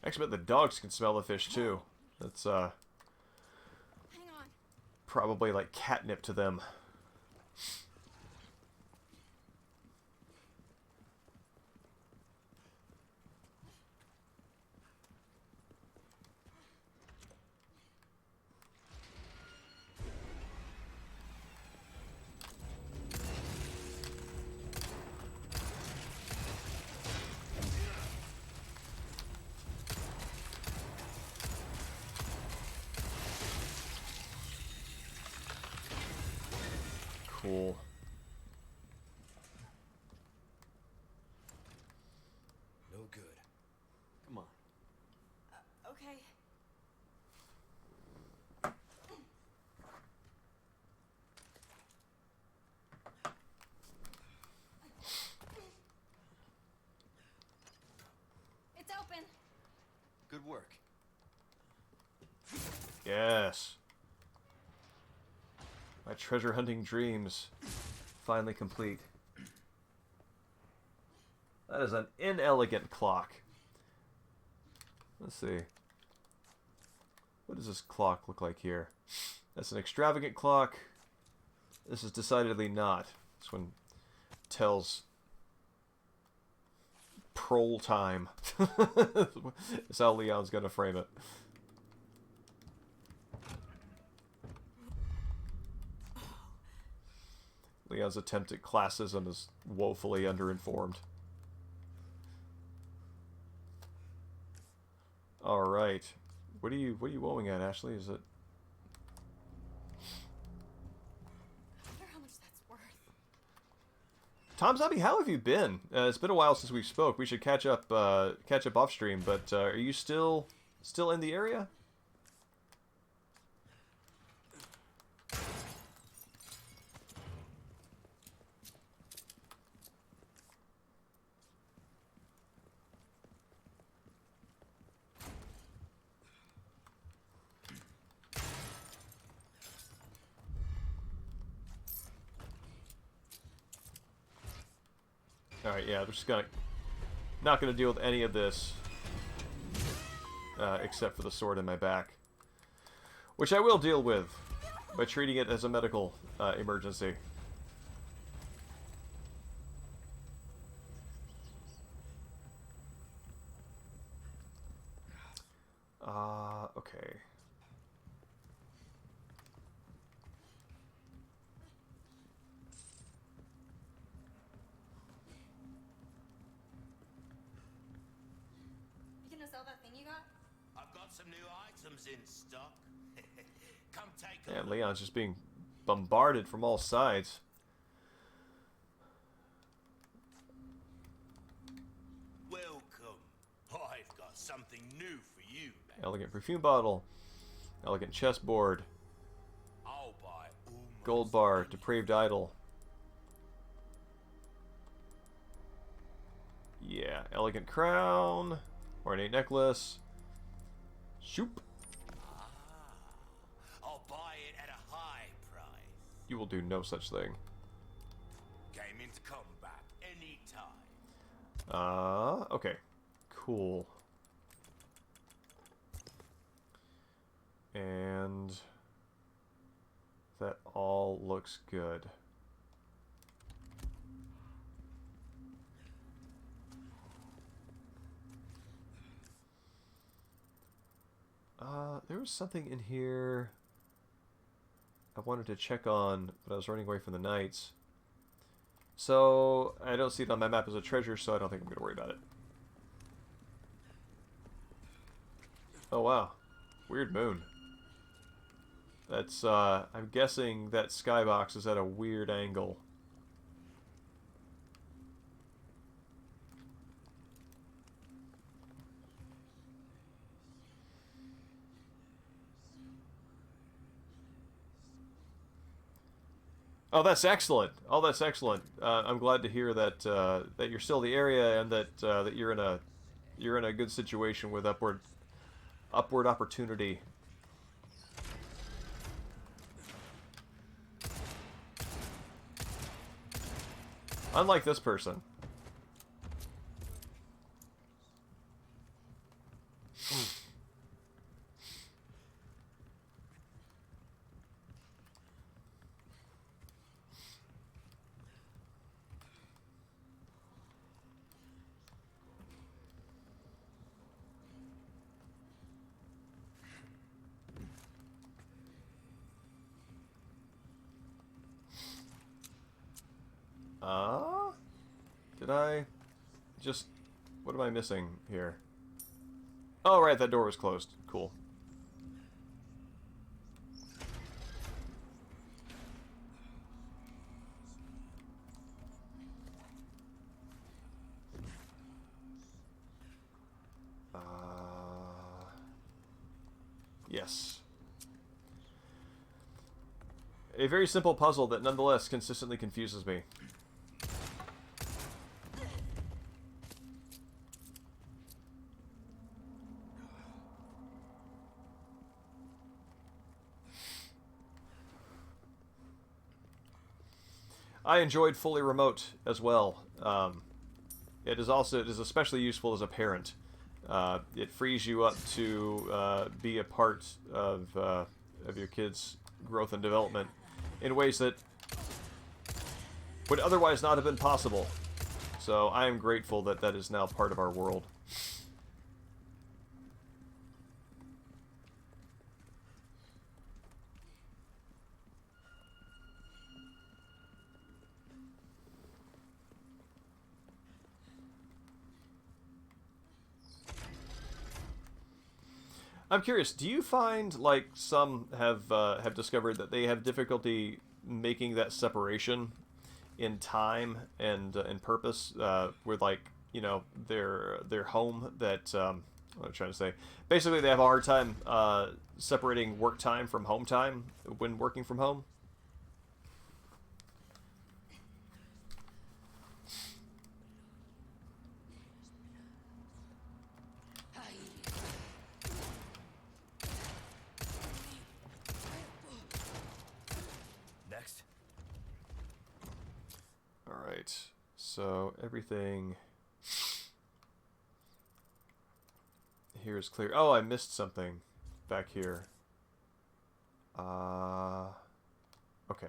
Actually, bet the dogs can smell the fish too. That's
Hang on.
probably like catnip to them. Cool.
No good. Come on.
Okay. It's open.
Good work.
Yes. My treasure hunting dreams finally complete. That is an inelegant clock. Let's see. What does this clock look like here? That's an extravagant clock. This is decidedly not. This one tells prole time. That's how Leon's gonna frame it. Leon's attempt at classism is woefully underinformed. All right, what are you woeing at, Ashley? Is it?
I wonder how much that's worth.
Tom Zombie, how have you been? It's been a while since we spoke. We should catch up off stream. But are you still in the area? Alright, yeah, we're just not gonna deal with any of this, except for the sword in my back. Which I will deal with, by treating it as a medical, emergency. Okay.
You gonna sell that thing you got?
I've got some new items in stock. Come take a
Man,
look.
Leon's just being bombarded from all sides.
Welcome. I've got something new for you, man.
Elegant perfume bottle. Elegant chessboard.
I'll buy almost
Gold bar.
anything.
Depraved idol. Yeah. Elegant crown. Ornate necklace. Shoop.
I'll buy it at a high price.
You will do no such thing.
Came into combat anytime.
Okay. Cool. And that all looks good. There was something in here I wanted to check on, but I was running away from the knights. So, I don't see it on my map as a treasure, so I don't think I'm going to worry about it. Oh, wow. Weird moon. That's, I'm guessing that skybox is at a weird angle. Oh, that's excellent. Oh, that's excellent. I'm glad to hear that that you're still in the area and that that you're in a good situation with upward opportunity. Unlike this person. Did I just... What am I missing here? Oh, right, that door was closed. Cool. Yes. A very simple puzzle that nonetheless consistently confuses me. I enjoyed fully remote as well. It is especially useful as a parent. It frees you up to be a part of your kids' growth and development in ways that would otherwise not have been possible. So I am grateful that that is now part of our world. I'm curious, do you find, like, some have discovered that they have difficulty making that separation in time and purpose with, like, you know, their home that, what I'm trying to say, basically they have a hard time separating work time from home time when working from home?
Next.
Alright, so everything here is clear. Oh, I missed something back here. Okay.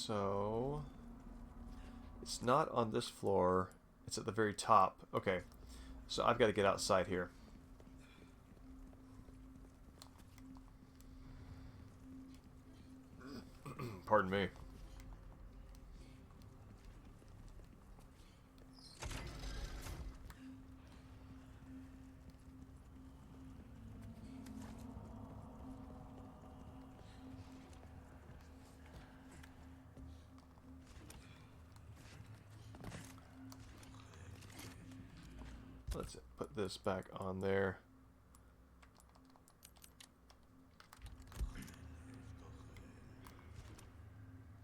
So it's not on this floor. It's at the very top. Okay. So I've got to get outside here. Pardon me. Let's put this back on there.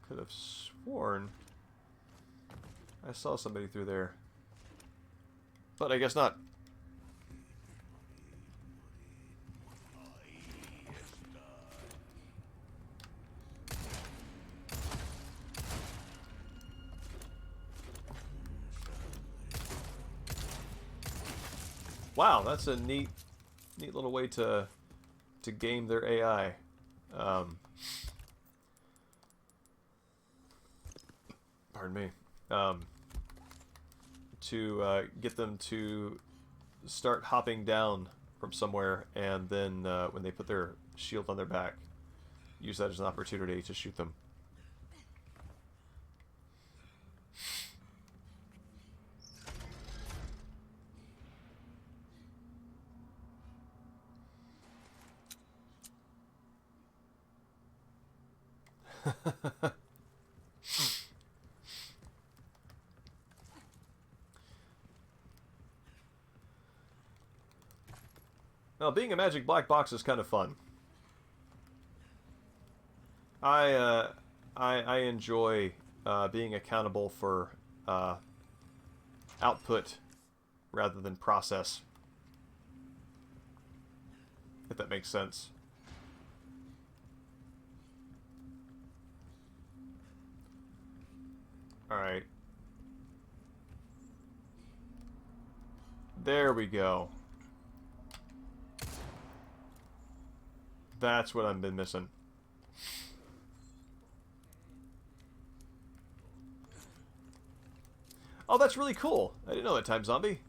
Could have sworn I saw somebody through there. But I guess not. Wow, that's a neat little way to game their AI. Pardon me. To get them to start hopping down from somewhere, and then when they put their shield on their back, use that as an opportunity to shoot them. Well, being a magic black box is kind of fun. I enjoy being accountable for output rather than process, if that makes sense. Alright. There we go. That's what I've been missing. Oh, that's really cool. I didn't know that, Time Zombie.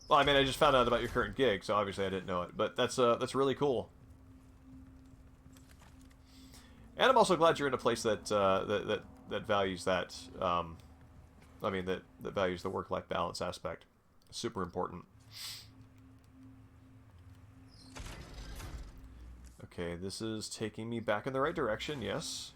Well, I mean, I just found out about your current gig, so obviously I didn't know it. But that's really cool. And I'm also glad you're in a place that that values that. I mean, that values the work-life balance aspect. Super important. Okay, this is taking me back in the right direction, yes.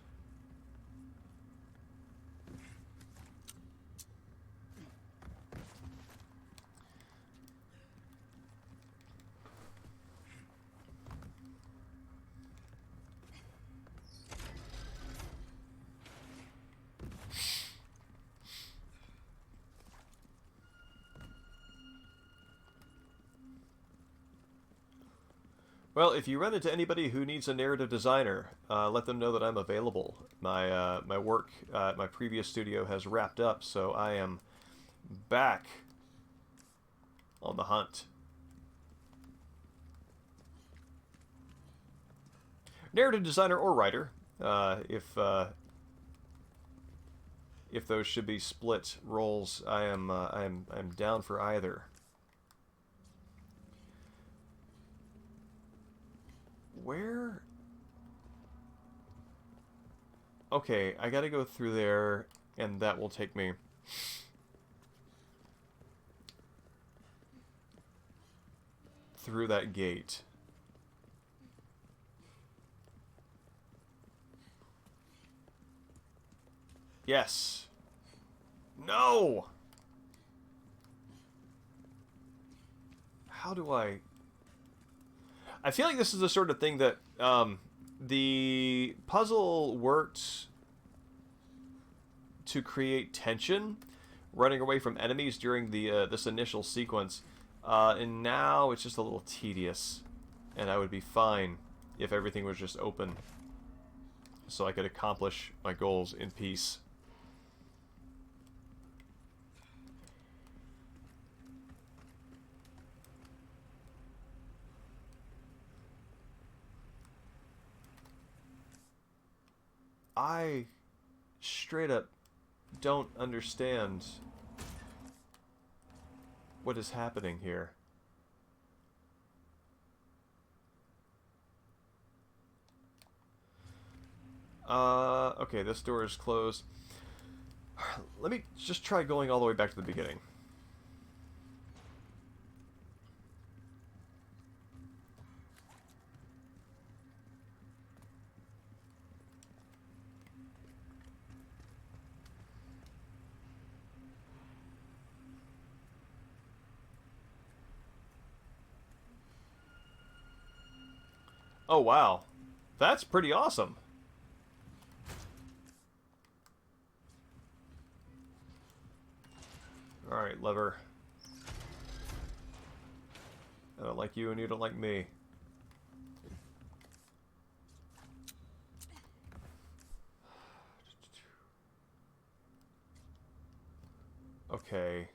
Well, if you run into anybody who needs a narrative designer, let them know that I'm available. My work at my previous studio has wrapped up, so I am back on the hunt. Narrative designer or writer, if those should be split roles, I'm down for either. Where? Okay, I gotta go through there, and that will take me through that gate. Yes. No! How do I feel like this is the sort of thing that the puzzle worked to create tension, running away from enemies during the this initial sequence, and now it's just a little tedious, and I would be fine if everything was just open, so I could accomplish my goals in peace. I straight up don't understand what is happening here. Okay, this door is closed. Let me just try going all the way back to the beginning. Oh, wow. That's pretty awesome. Alright, lever. I don't like you and you don't like me. Okay.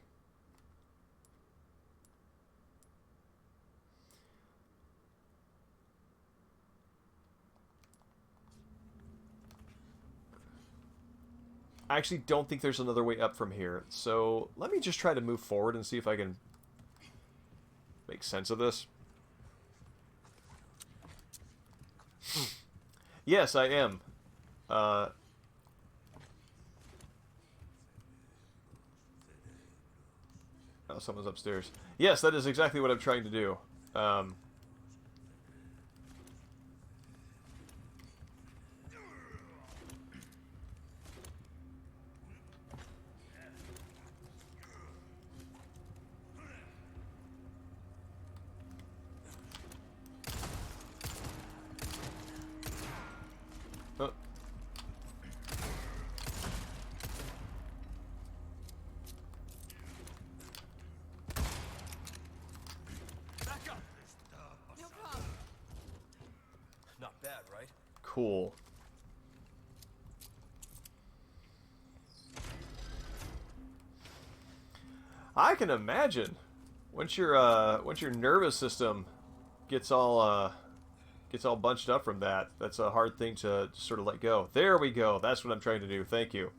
I actually don't think there's another way up from here. So let me just try to move forward and see if I can make sense of this. Yes, I am. Oh, someone's upstairs. Yes, that is exactly what I'm trying to do. Oh.
No problem.
Not bad, right?
Cool. I can imagine once your nervous system gets all bunched up from that, that's a hard thing to sort of let go. There we go. That's what I'm trying to do. Thank you.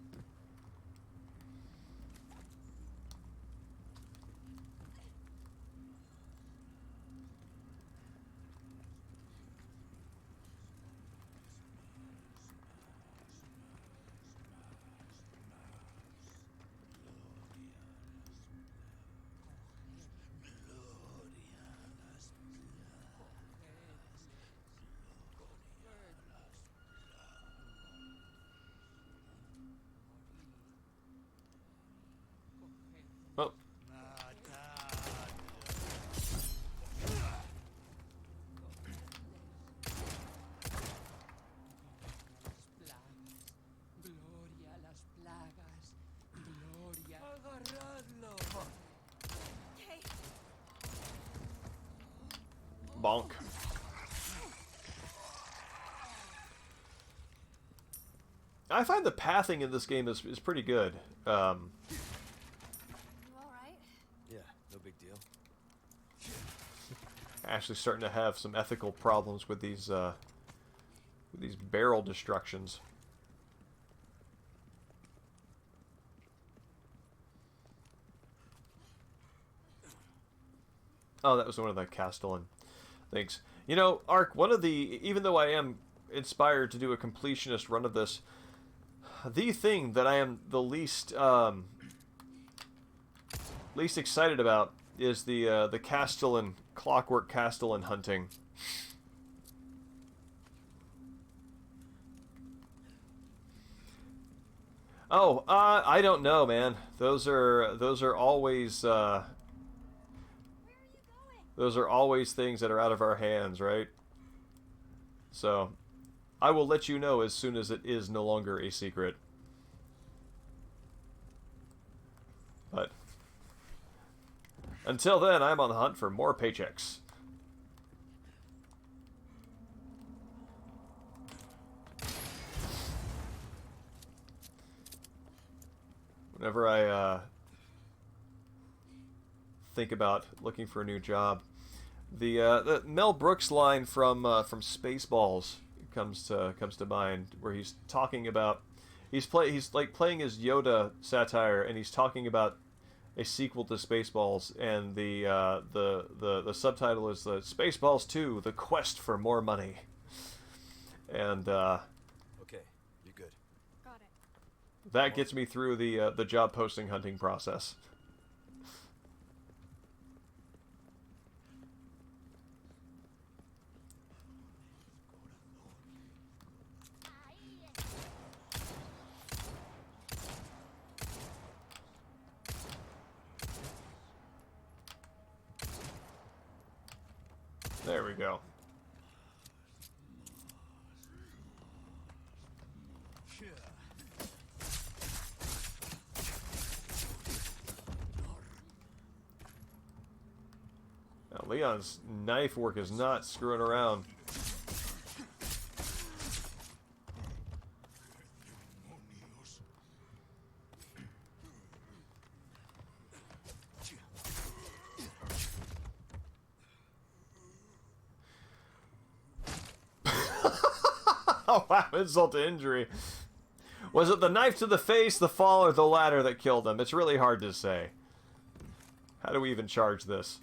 Oh.
Gloria a las plagas. Gloria.
Okay.
Bonk. I find the pathing in this game is pretty good.
You all right?
Yeah, no big deal.
Actually starting to have some ethical problems with these barrel destructions. Oh, that was one of the Castellan things. You know, Ark, one of the... Even though I am inspired to do a completionist run of this, the thing that I am the least least excited about is the Castellan, clockwork Castellan hunting. Oh, I don't know, man. Those are always
Where are you going?
those are always things that are out of our hands, right? So, I will let you know as soon as it is no longer a secret. But until then, I'm on the hunt for more paychecks. Whenever I think about looking for a new job, the Mel Brooks line from Spaceballs comes to mind, where he's talking about, he's like playing his Yoda satire, and he's talking about a sequel to Spaceballs, and the subtitle is the Spaceballs 2: The Quest for More Money. And
Okay, you good?
Got it.
that gets me through the job posting hunting process. There we go. Now, Leon's knife work is not screwing around. Oh wow, insult to injury. Was it the knife to the face, the fall, or the latter that killed him? It's really hard to say. How do we even charge this?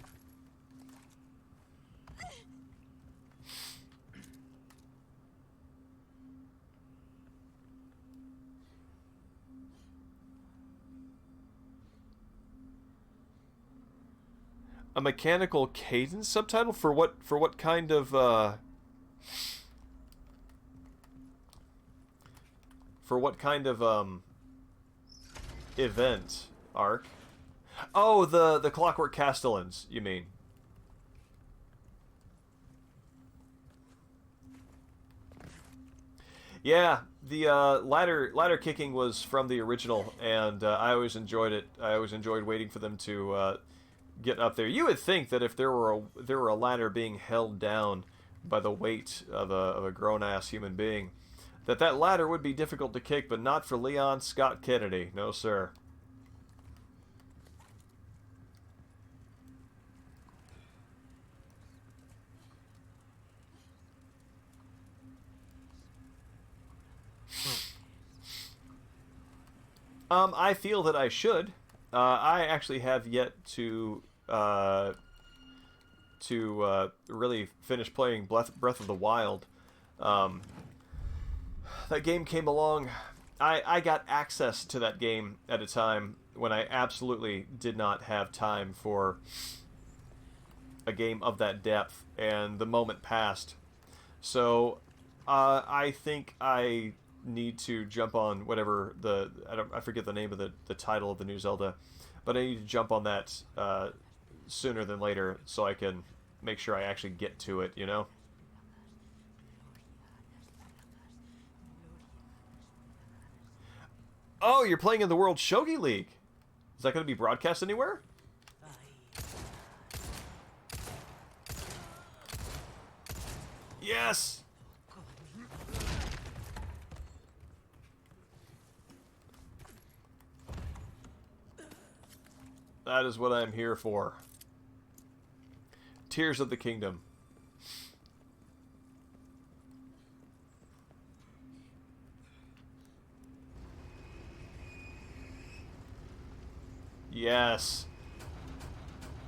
A mechanical cadence subtitle for what kind of event arc? Oh, the Clockwork Castellans, you mean? Yeah, the ladder kicking was from the original, and I always enjoyed it. I always enjoyed waiting for them to get up there. You would think that if there were a ladder being held down by the weight of a grown-ass human being, that ladder would be difficult to kick, but not for Leon Scott Kennedy. No, sir. I feel that I should. I actually have yet to really finish playing Breath of the Wild. That game came along. I got access to that game at a time when I absolutely did not have time for a game of that depth, and the moment passed. So I think I need to jump on whatever I forget the name of the title of the new Zelda, but I need to jump on that sooner than later so I can make sure I actually get to it, you know? Oh, you're playing in the World Shogi League. Is that going to be broadcast anywhere? Yes! That is what I'm here for. Tears of the Kingdom. Yes.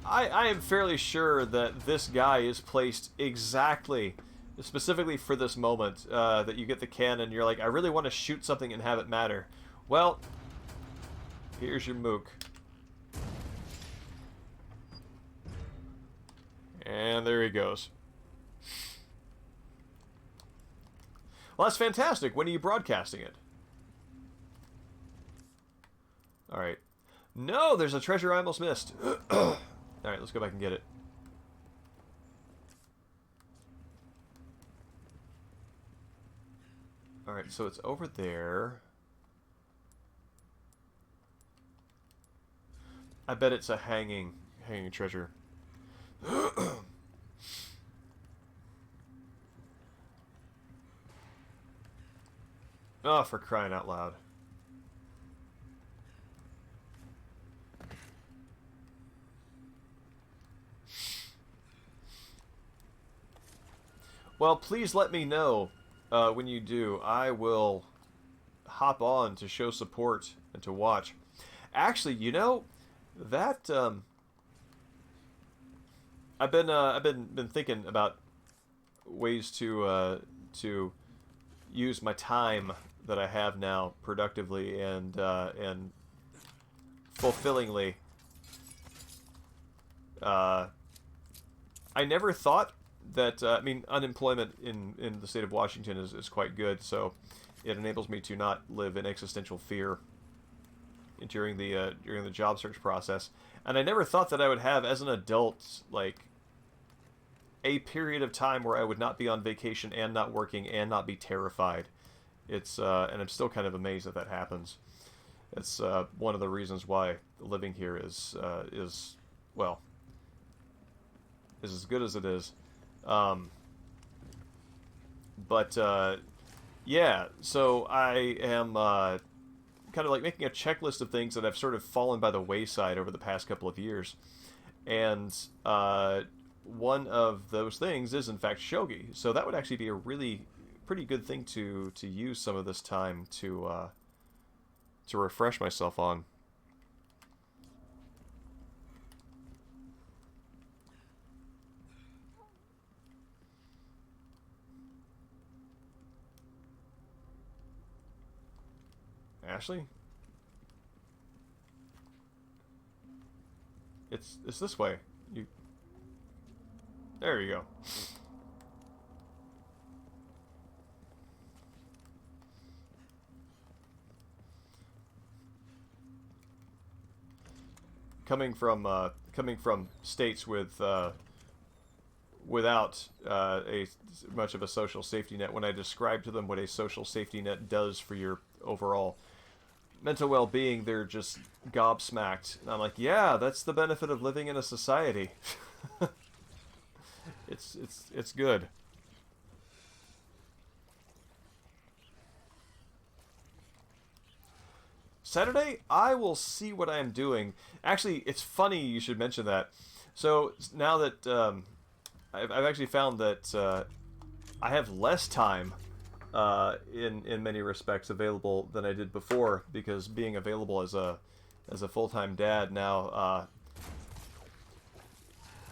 I am fairly sure that this guy is placed exactly, specifically for this moment, that you get the cannon, you're like, I really want to shoot something and have it matter. Well, here's your mook. And there he goes. Well, that's fantastic. When are you broadcasting it? Alright. No, there's a treasure I almost missed. Alright, let's go back and get it. Alright, so it's over there. I bet it's a hanging treasure. Oh, for crying out loud. Well, please let me know when you do. I will hop on to show support and to watch. Actually, you know, that I've been thinking about ways to use my time that I have now productively and fulfillingly. I never thought that, I mean, unemployment in the state of Washington is quite good, so it enables me to not live in existential fear during the job search process. And I never thought that I would have, as an adult, like, a period of time where I would not be on vacation and not working and not be terrified. It's and I'm still kind of amazed that happens. It's one of the reasons why living here is well, is as good as it is. Yeah, so I am kind of like making a checklist of things that have sort of fallen by the wayside over the past couple of years. And one of those things is, in fact, shogi. So that would actually be a really pretty good thing to use some of this time to refresh myself on. Ashley? It's this way. There you go. Coming from states with without a much of a social safety net, when I describe to them what a social safety net does for your overall mental well-being, they're just gobsmacked. And I'm like, yeah, that's the benefit of living in a society. It's good. Saturday, I will see what I am doing. Actually, it's funny you should mention that. So now that I've actually found that I have less time in many respects available than I did before, because being available as a full-time dad now,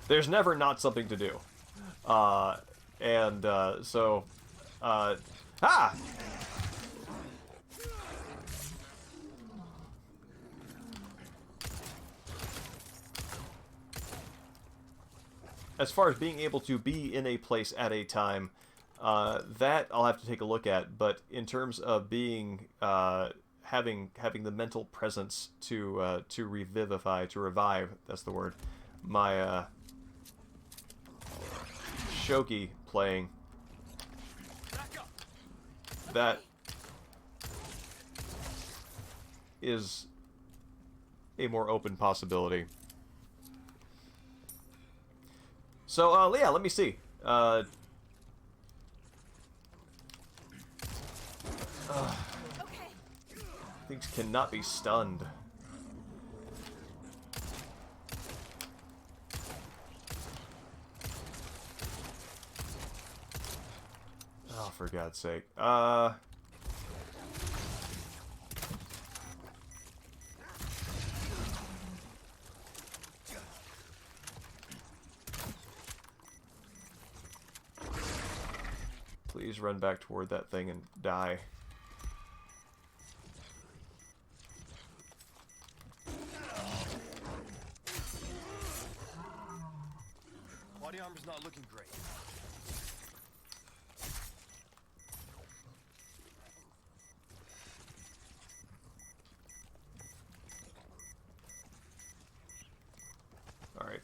there's never not something to do. As far as being able to be in a place at a time, that I'll have to take a look at. But in terms of being having the mental presence to revivify, to revive, that's the word, my shogi playing, that is a more open possibility. So, yeah, let me see. Things cannot be stunned. Oh, for God's sake. Please run back toward that thing and die.
Body armor's not looking great.
All right.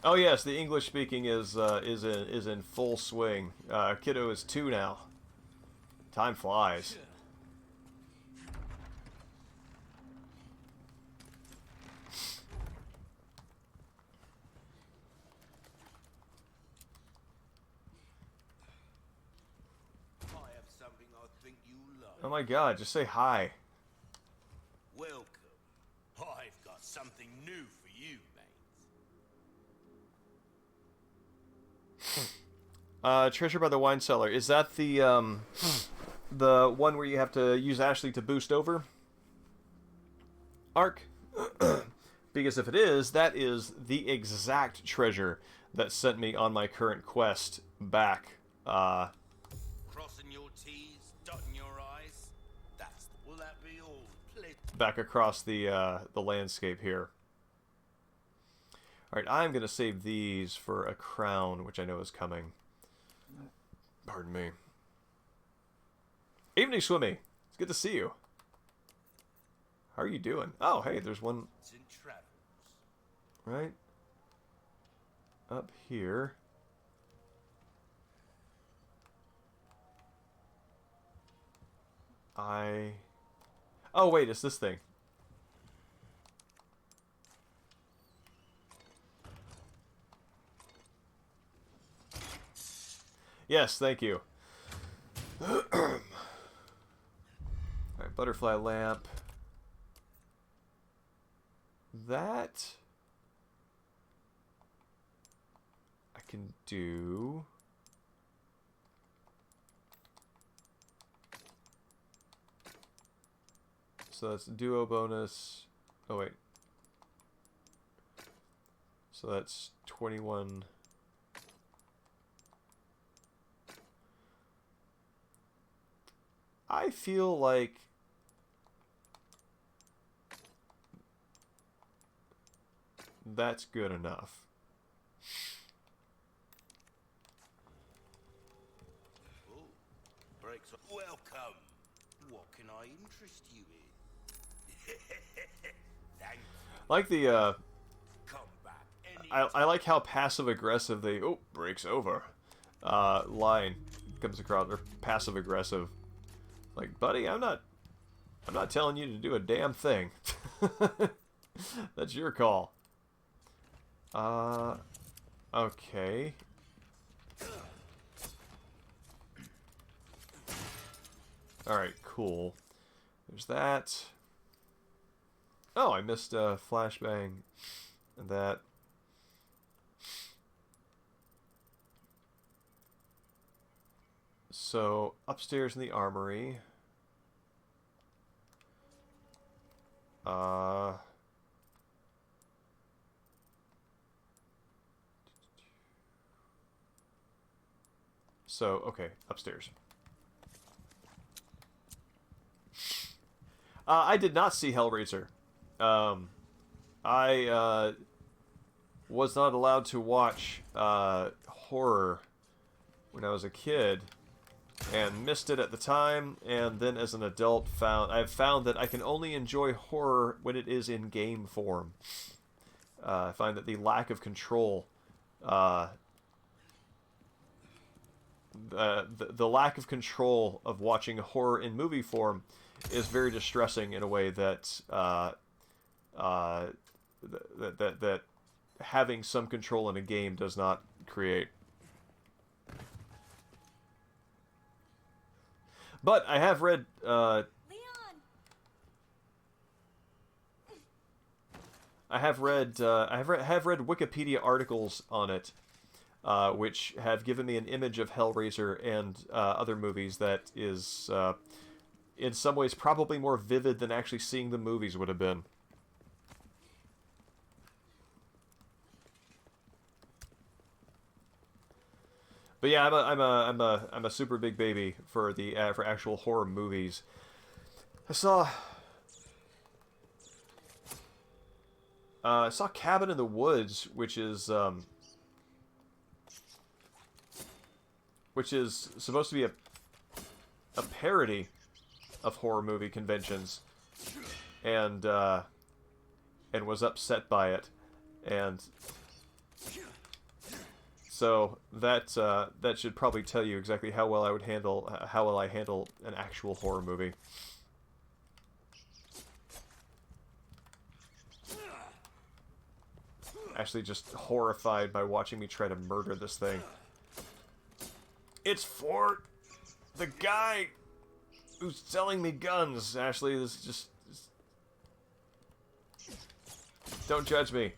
Oh yes, the English speaking is in full swing. Kiddo is 2 now. Time flies.
I have something I think you'll love.
Oh my God, just say hi.
Welcome. I've got something new for you,
Treasure by the Wine Cellar. Is that the one where you have to use Ashley to boost over? Ark? Because if it is, that is the exact treasure that sent me on my current quest back.
Crossing your T's, dotting your I's. Will that be all? Please.
Back across the landscape here. Alright, I'm going to save these for a crown, which I know is coming. Pardon me. Evening, Swimmy. It's good to see you. How are you doing? Oh, hey, there's one
In travels.
right up here. Oh, wait, it's this thing. Yes, thank you. Alright, butterfly lamp. That I can do. So that's duo bonus. Oh, wait. So that's 21. I feel like that's good enough.
Ooh, breaks. Welcome. What can I interest you in? Thank you.
Like the
Come back.
I like how passive aggressive the breaks over line comes across, or passive aggressive. Like, buddy, I'm not telling you to do a damn thing. That's your call. Okay. Alright, cool. There's that. Oh, I missed flashbang. And that. So, upstairs in the armory. So, okay, upstairs. I did not see Hellraiser. I was not allowed to watch horror when I was a kid, and missed it at the time, and then as an adult I've found that I can only enjoy horror when it is in game form. I find that the lack of control, the lack of control of watching horror in movie form is very distressing in a way that that having some control in a game does not create. But I have read
Leon!
I have read Wikipedia articles on it, which have given me an image of Hellraiser and other movies that is in some ways probably more vivid than actually seeing the movies would have been. But yeah, I'm a super big baby for the for actual horror movies. I saw Cabin in the Woods, which is supposed to be a parody of horror movie conventions, and was upset by it, and so that should probably tell you exactly how well I handle an actual horror movie. Actually, just horrified by watching me try to murder this thing. It's for the guy who's selling me guns. Ashley, this is just don't judge me.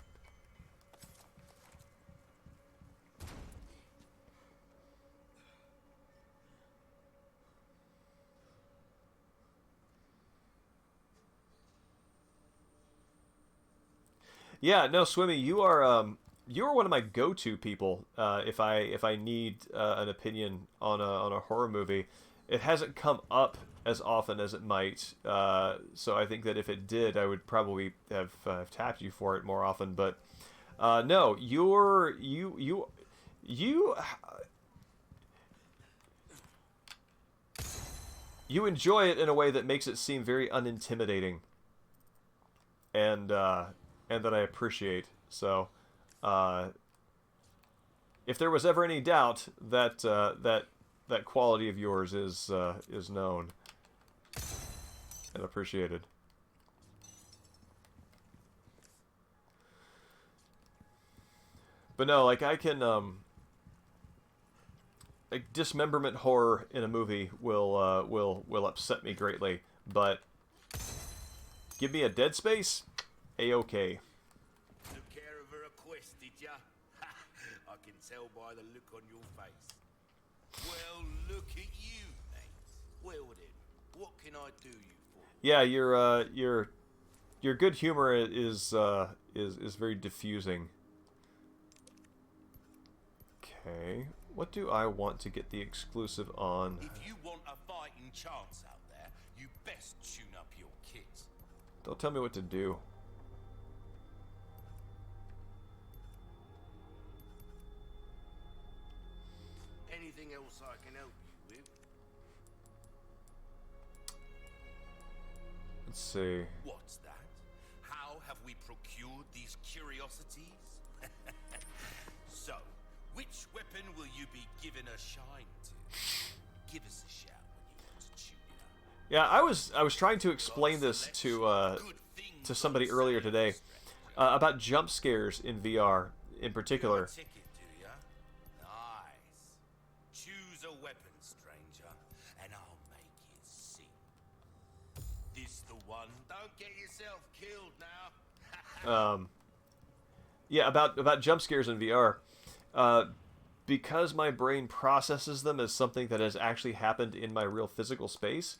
Yeah, no, Swimmy, you are one of my go-to people if I need an opinion on a horror movie. It hasn't come up as often as it might, so I think that if it did, I would probably have tapped you for it more often. But no, you you enjoy it in a way that makes it seem very unintimidating, and that I appreciate. So, if there was ever any doubt that that quality of yours is known and appreciated. But no, like I can like dismemberment horror in a movie will upset me greatly, but give me a Dead Space, a-okay.
Took care of a request, did ya? I can tell by the look on your face. Well, look at you, mate. Well then, what can I do you for?
Yeah, your good humor is very diffusing. Okay, what do I want to get the exclusive on?
If you want a fighting chance out there, you best tune up your kit.
Don't tell me what to do.
Anything else I can help you with?
Let's see.
What's that? How have we procured these curiosities? So, which weapon will you be given a shine to? Give us a shout when you want to tune it up.
Yeah, I was trying to explain this to somebody earlier today about jump scares in VR in particular.
Ticket, do ya? Nice. Choose a weapon, stranger, and I'll make you see. This the one? Don't get yourself killed now.
Yeah, about jump scares in VR. Because my brain processes them as something that has actually happened in my real physical space,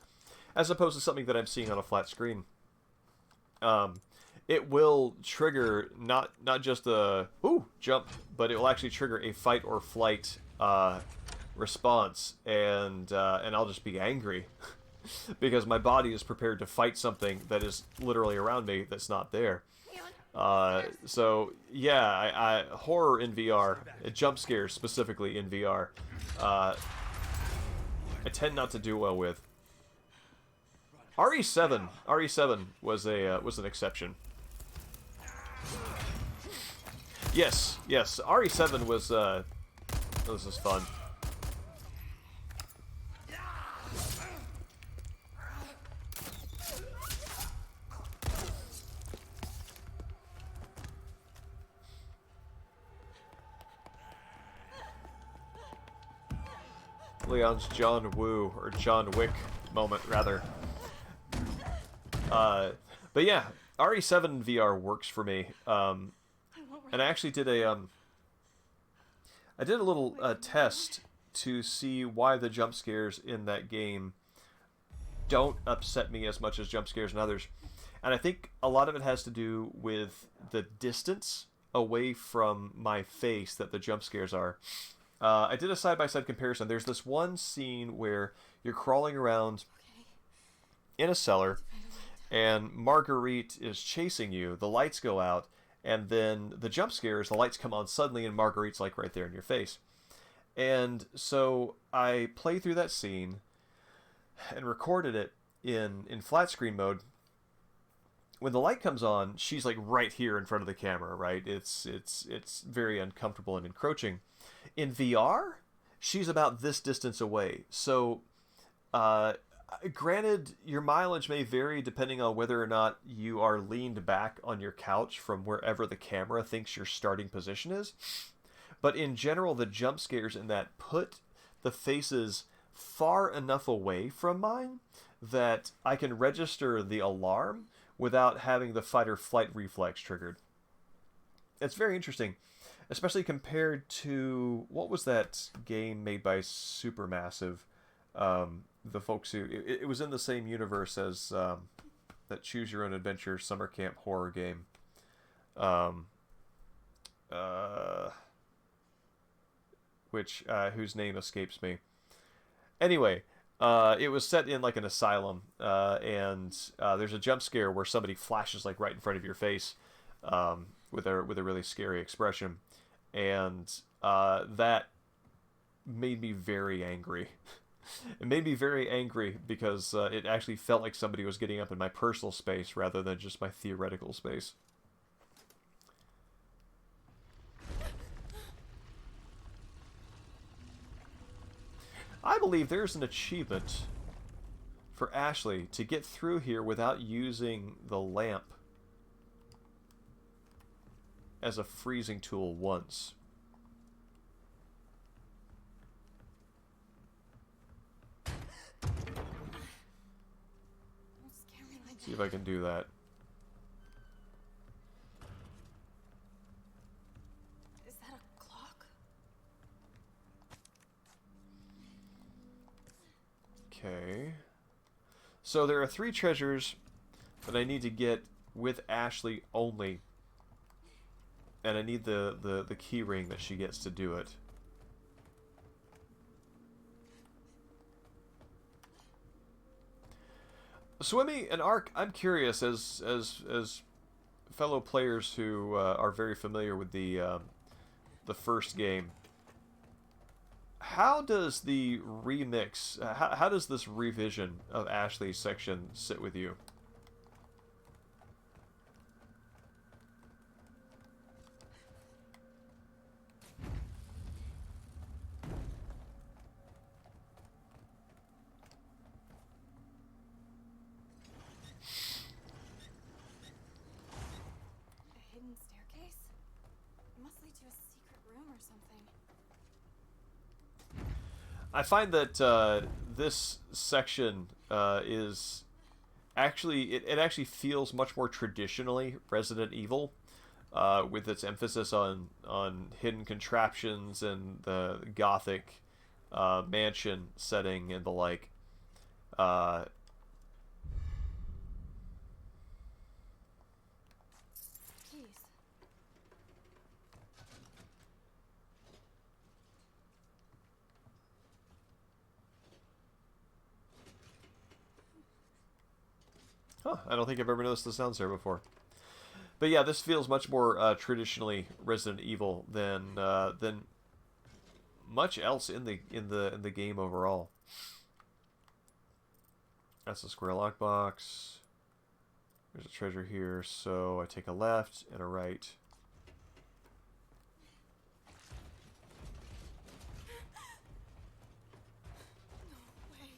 as opposed to something that I'm seeing on a flat screen. It will trigger not just a jump, but it will actually trigger a fight or flight response, and I'll just be angry because my body is prepared to fight something that is literally around me that's not there. So yeah, I horror in VR, jump scares specifically in VR, I tend not to do well with. RE7 was an exception. Yes, RE7 was just fun. Leon's John Woo, or John Wick moment, rather. But yeah, RE7 VR works for me. And I actually did a little test to see why the jump scares in that game don't upset me as much as jump scares in others. And I think a lot of it has to do with the distance away from my face that the jump scares are. I did a side-by-side comparison. There's this one scene where you're crawling around in a cellar, and Marguerite is chasing you. The lights go out, and then the jump scares, the lights come on suddenly, and Marguerite's like right there in your face. And so I played through that scene and recorded it in flat screen mode. When the light comes on, she's like right here in front of the camera, right? It's very uncomfortable and encroaching. In VR, she's about this distance away. So, granted, your mileage may vary depending on whether or not you are leaned back on your couch from wherever the camera thinks your starting position is. But in general, the jump scares in that put the faces far enough away from mine that I can register the alarm without having the fight or flight reflex triggered. It's very interesting, especially compared to, what was that game made by Supermassive? The folks who, it was in the same universe as that Choose Your Own Adventure summer camp horror game. um, whose name escapes me. Anyway, it was set in like an asylum, and there's a jump scare where somebody flashes like right in front of your face, with a really scary expression, and that made me very angry. It made me very angry because it actually felt like somebody was getting up in my personal space rather than just my theoretical space. I believe there's an achievement for Ashley to get through here without using the lamp as a freezing tool once.
Don't scare me like
See if I can do that.
Is that a clock?
Okay. So there are 3 treasures that I need to get with Ashley only. And I need the key ring that she gets to do it. Swimmy and Ark, I'm curious, as fellow players who are very familiar with the first game, how does the remix, how does this revision of Ashley's section sit with you?
A hidden staircase? It must lead to a secret room or something.
I find that this section is actually it actually feels much more traditionally Resident Evil, with its emphasis on hidden contraptions and the gothic mansion setting and the like.
Keys.
Huh, I don't think I've ever noticed the sounds there before. But yeah, this feels much more traditionally Resident Evil than much else in the game overall. That's a square lockbox. There's a treasure here, so I take a left and a right.
No way.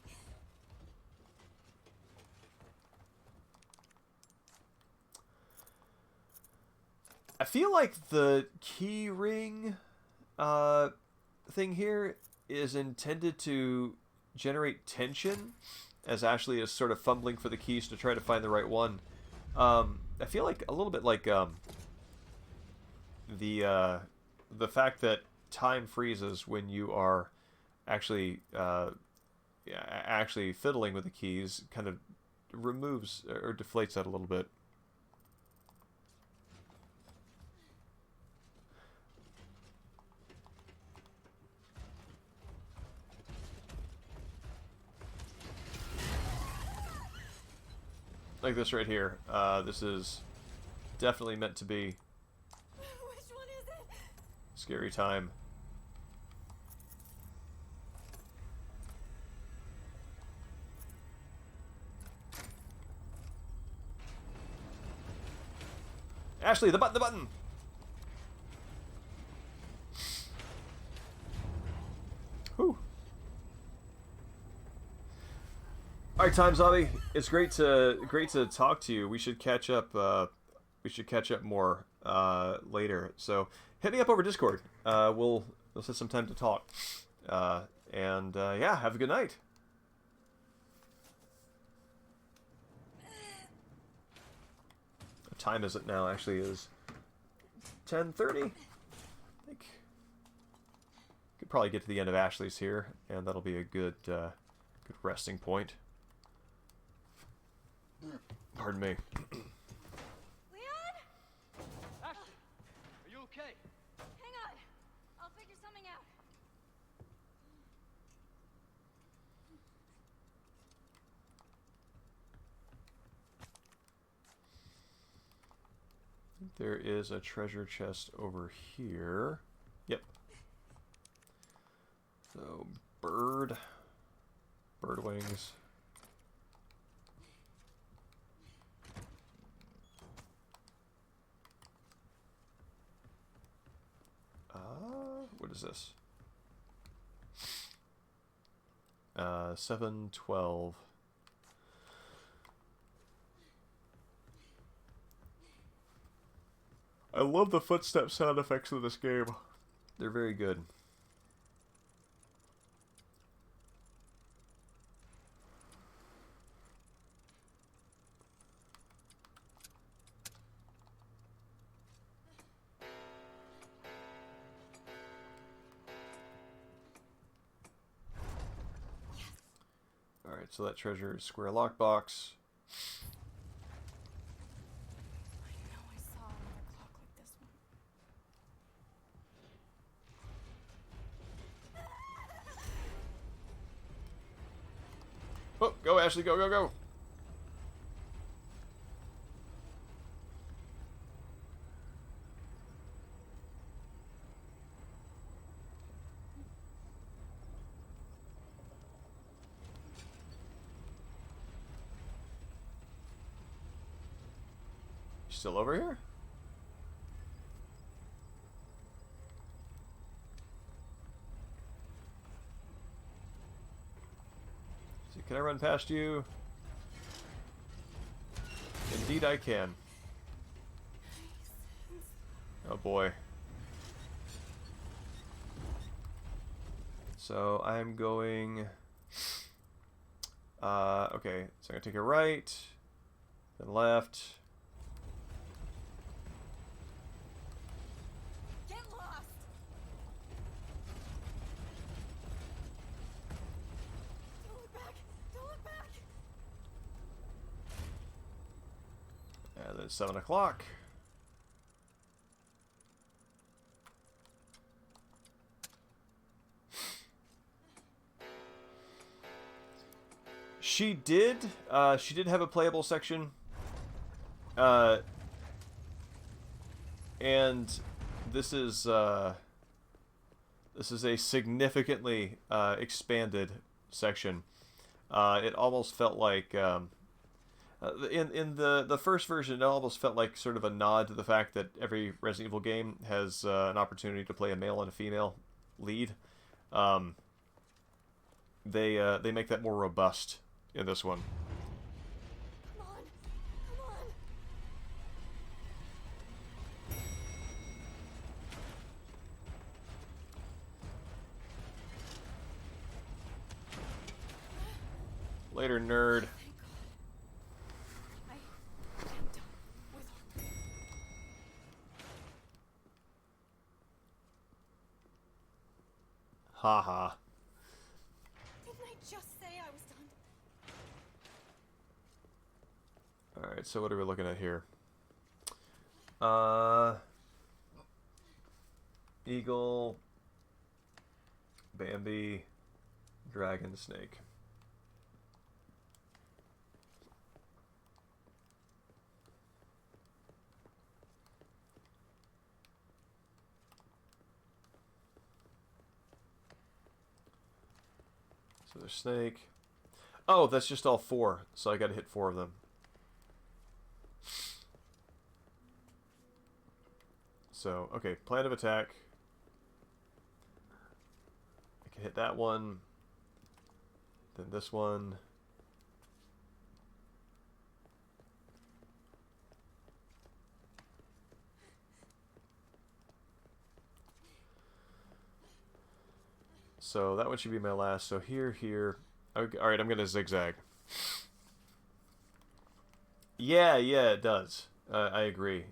I feel like the key ring thing here is intended to generate tension as Ashley is sort of fumbling for the keys to try to find the right one. I feel like a little bit like the fact that time freezes when you are actually actually fiddling with the keys kind of removes or deflates that a little bit. Like this right here. This is definitely meant to be
Which one is it?
scary time. Ashley, the button! Whew. All right, Time Zombie. It's great to talk to you. We should catch up. We should catch up more later. So hit me up over Discord. We'll set some time to talk. Yeah, have a good night. What time is it now? Actually, is 10:30. I think could probably get to the end of Ashley's here, and that'll be a good resting point. Pardon me.
Leon?
okay?
Hang on. I'll figure something out.
There is a treasure chest over here. Yep. So, bird wings. What is this? 712. I love the footstep sound effects of this game. They're very good. Alright, so that treasure is square lockbox.
I know I saw another clock like this one.
Oh, go Ashley, go, go, go! Still over here? So can I run past you? Indeed I can. Oh boy. So I'm going... okay, so I'm gonna take a right, then left.
Get lost! Don't look back! Don't look back!
And then it's 7 o'clock. She did have a playable section. And this is a significantly expanded section. It almost felt like in the first version, it almost felt like sort of a nod to the fact that every Resident Evil game has an opportunity to play a male and a female lead. They make that more robust in this one.
Come on! Come on!
Later, nerd.
Thank God. I am done with her.
Haha.
Didn't I just say I was done?
Alright, so what are we looking at here? Eagle, Bambi, Dragon, Snake. So there's Snake. Oh, that's just all 4, so I gotta hit 4 of them. So, okay, plan of attack. I can hit that one. Then this one. So that one should be my last. So here, here. Okay, alright, I'm gonna zigzag. Yeah, it does. I agree.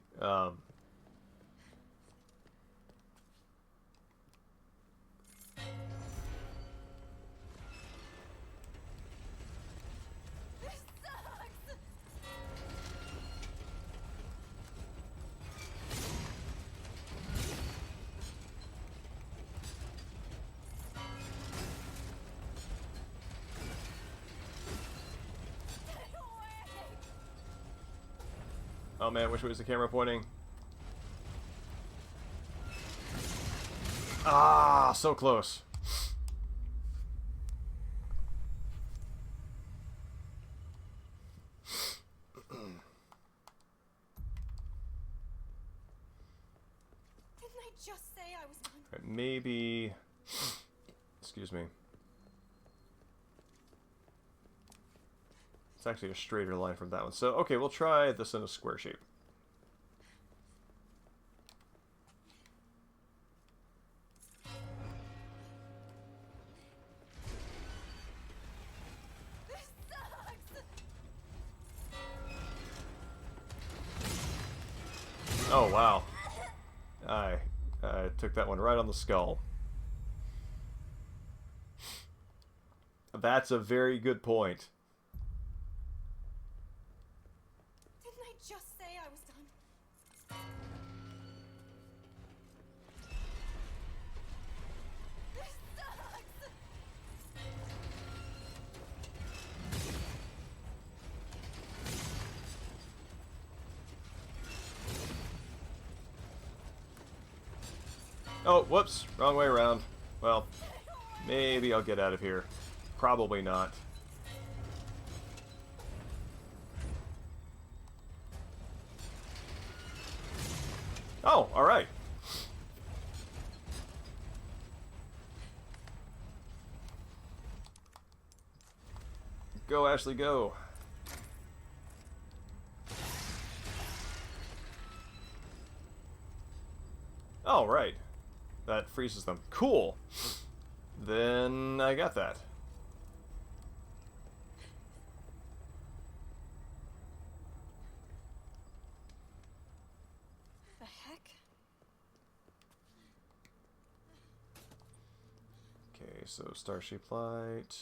This sucks!
Oh man, which way was the camera pointing? Ah, so close.
Didn't I just say I was done?
Right, maybe... Excuse me. It's actually a straighter line from that one. So, okay, we'll try this in a square shape.
This sucks!
Oh, wow. I took that one right on the skull. That's a very good point.
Didn't I just say I was done? This sucks!
Oh, whoops. Wrong way around. Well, maybe I'll get out of here. Probably not. Oh, alright. Go, Ashley, go. Oh, right. That freezes them. Cool. Then I got that.
The heck?
Okay, so Starship Light.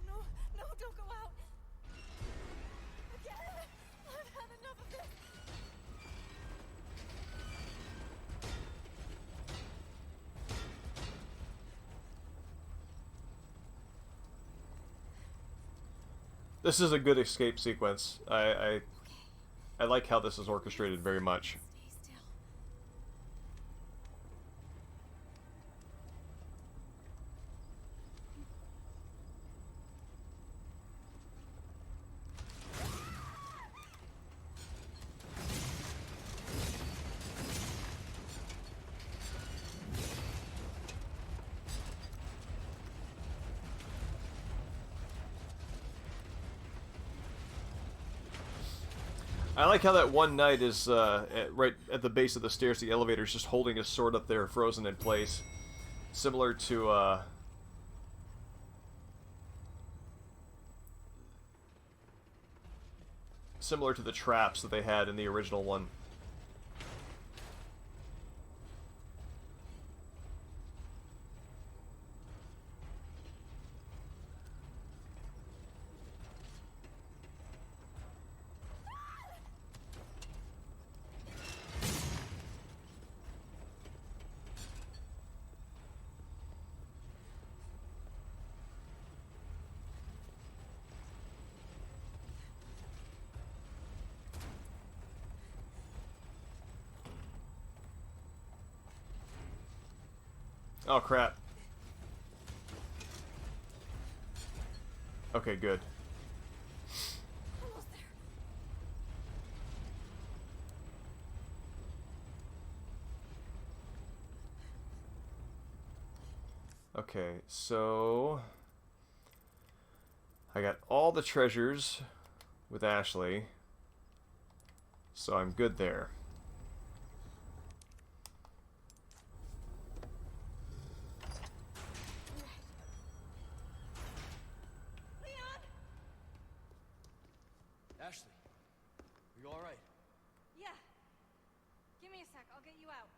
No, no, don't go out! Again! I've had enough of this!
This is a good escape sequence. I like how this is orchestrated very much.
Stay still.
I like how that one knight is right at the base of the stairs. The elevator is just holding his sword up there, frozen in place, similar to the traps that they had in the original one. Oh, crap. Okay, good.
Almost there.
Okay, so... I got all the treasures with Ashley, so I'm good there.
all right?
Yeah. Give me a sec. I'll get you out.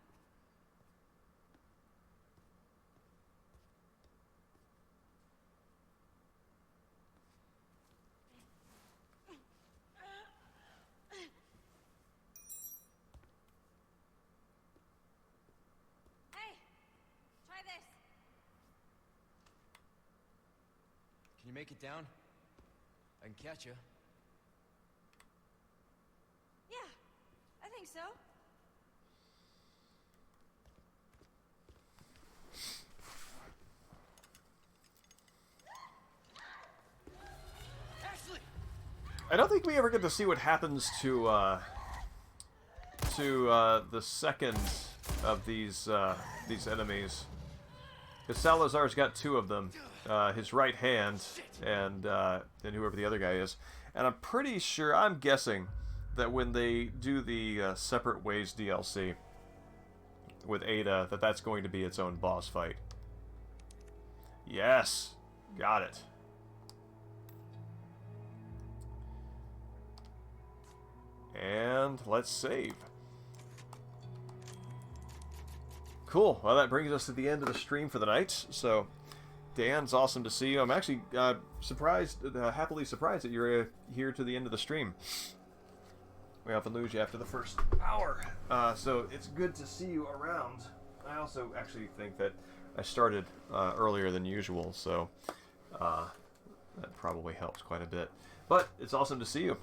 Hey, try this.
Can you make it down? I can catch you.
Yeah, I think so.
Ashley!
I don't think we ever get to see what happens to the second of these enemies. Because Salazar's got two of them, his right hand and whoever the other guy is. And I'm pretty sure, I'm guessing, that when they do the Separate Ways DLC with Ada, that's going to be its own boss fight. Yes! Got it. And let's save. Cool. Well, that brings us to the end of the stream for the night. So, Dan, it's awesome to see you. I'm actually surprised, happily surprised that you're here to the end of the stream. We often lose you after the first hour. So it's good to see you around. I also actually think that I started earlier than usual, so that probably helps quite a bit. But it's awesome to see you.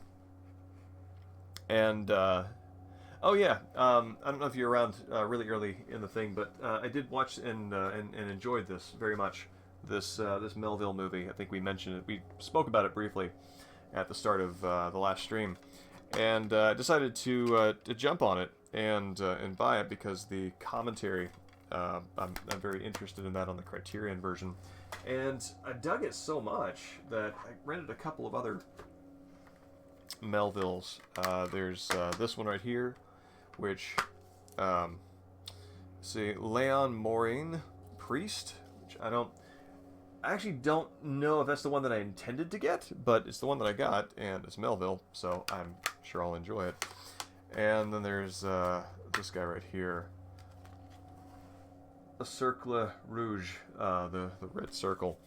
And oh yeah, I don't know if you're around really early in the thing, but I did watch and enjoyed this very much. This Melville movie. I think we mentioned it. We spoke about it briefly at the start of the last stream, and decided to jump on it and buy it because the commentary. I'm very interested in that on the Criterion version, and I dug it so much that I rented a couple of other Melvilles. There's this one right here, which see, Leon Moraine Priest, which I actually don't know if that's the one that I intended to get, but it's the one that I got, and it's Melville, so I'm sure I'll enjoy it. And then there's this guy right here, the Cercle Rouge, the red circle,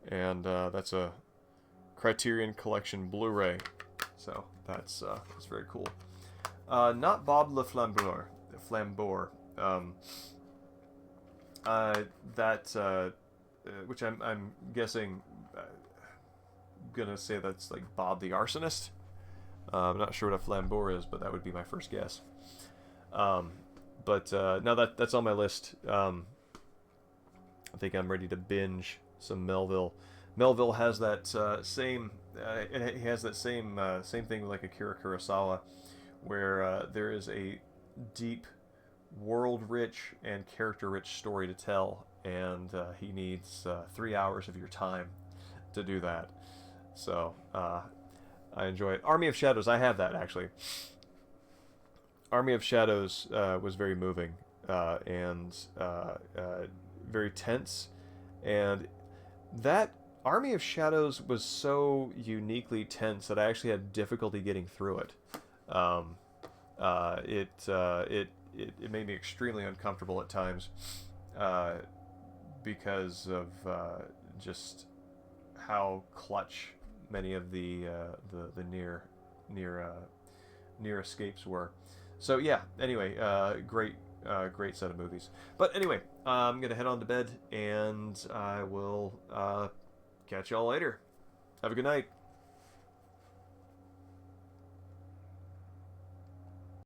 and that's a Criterion Collection Blu-ray. So that's very cool. Not Bob Le Flambeur. Which I'm guessing, gonna say that's like Bob the Arsonist. I'm not sure what a Flambeur is, but that would be my first guess. But now that's on my list. I think I'm ready to binge some Melville. Melville has that same. It has that same thing like Akira Kurosawa, where there is a deep, world-rich and character-rich story to tell, and he needs 3 hours of your time to do that. So I enjoy it. Army of Shadows, I have that actually. Army of Shadows was very moving and very tense, and that Army of Shadows was so uniquely tense that I actually had difficulty getting through it. It made me extremely uncomfortable at times because of just how clutch many of the near escapes were. So yeah. Anyway, great set of movies. But anyway, I'm gonna head on to bed, and I will catch y'all later. Have a good night.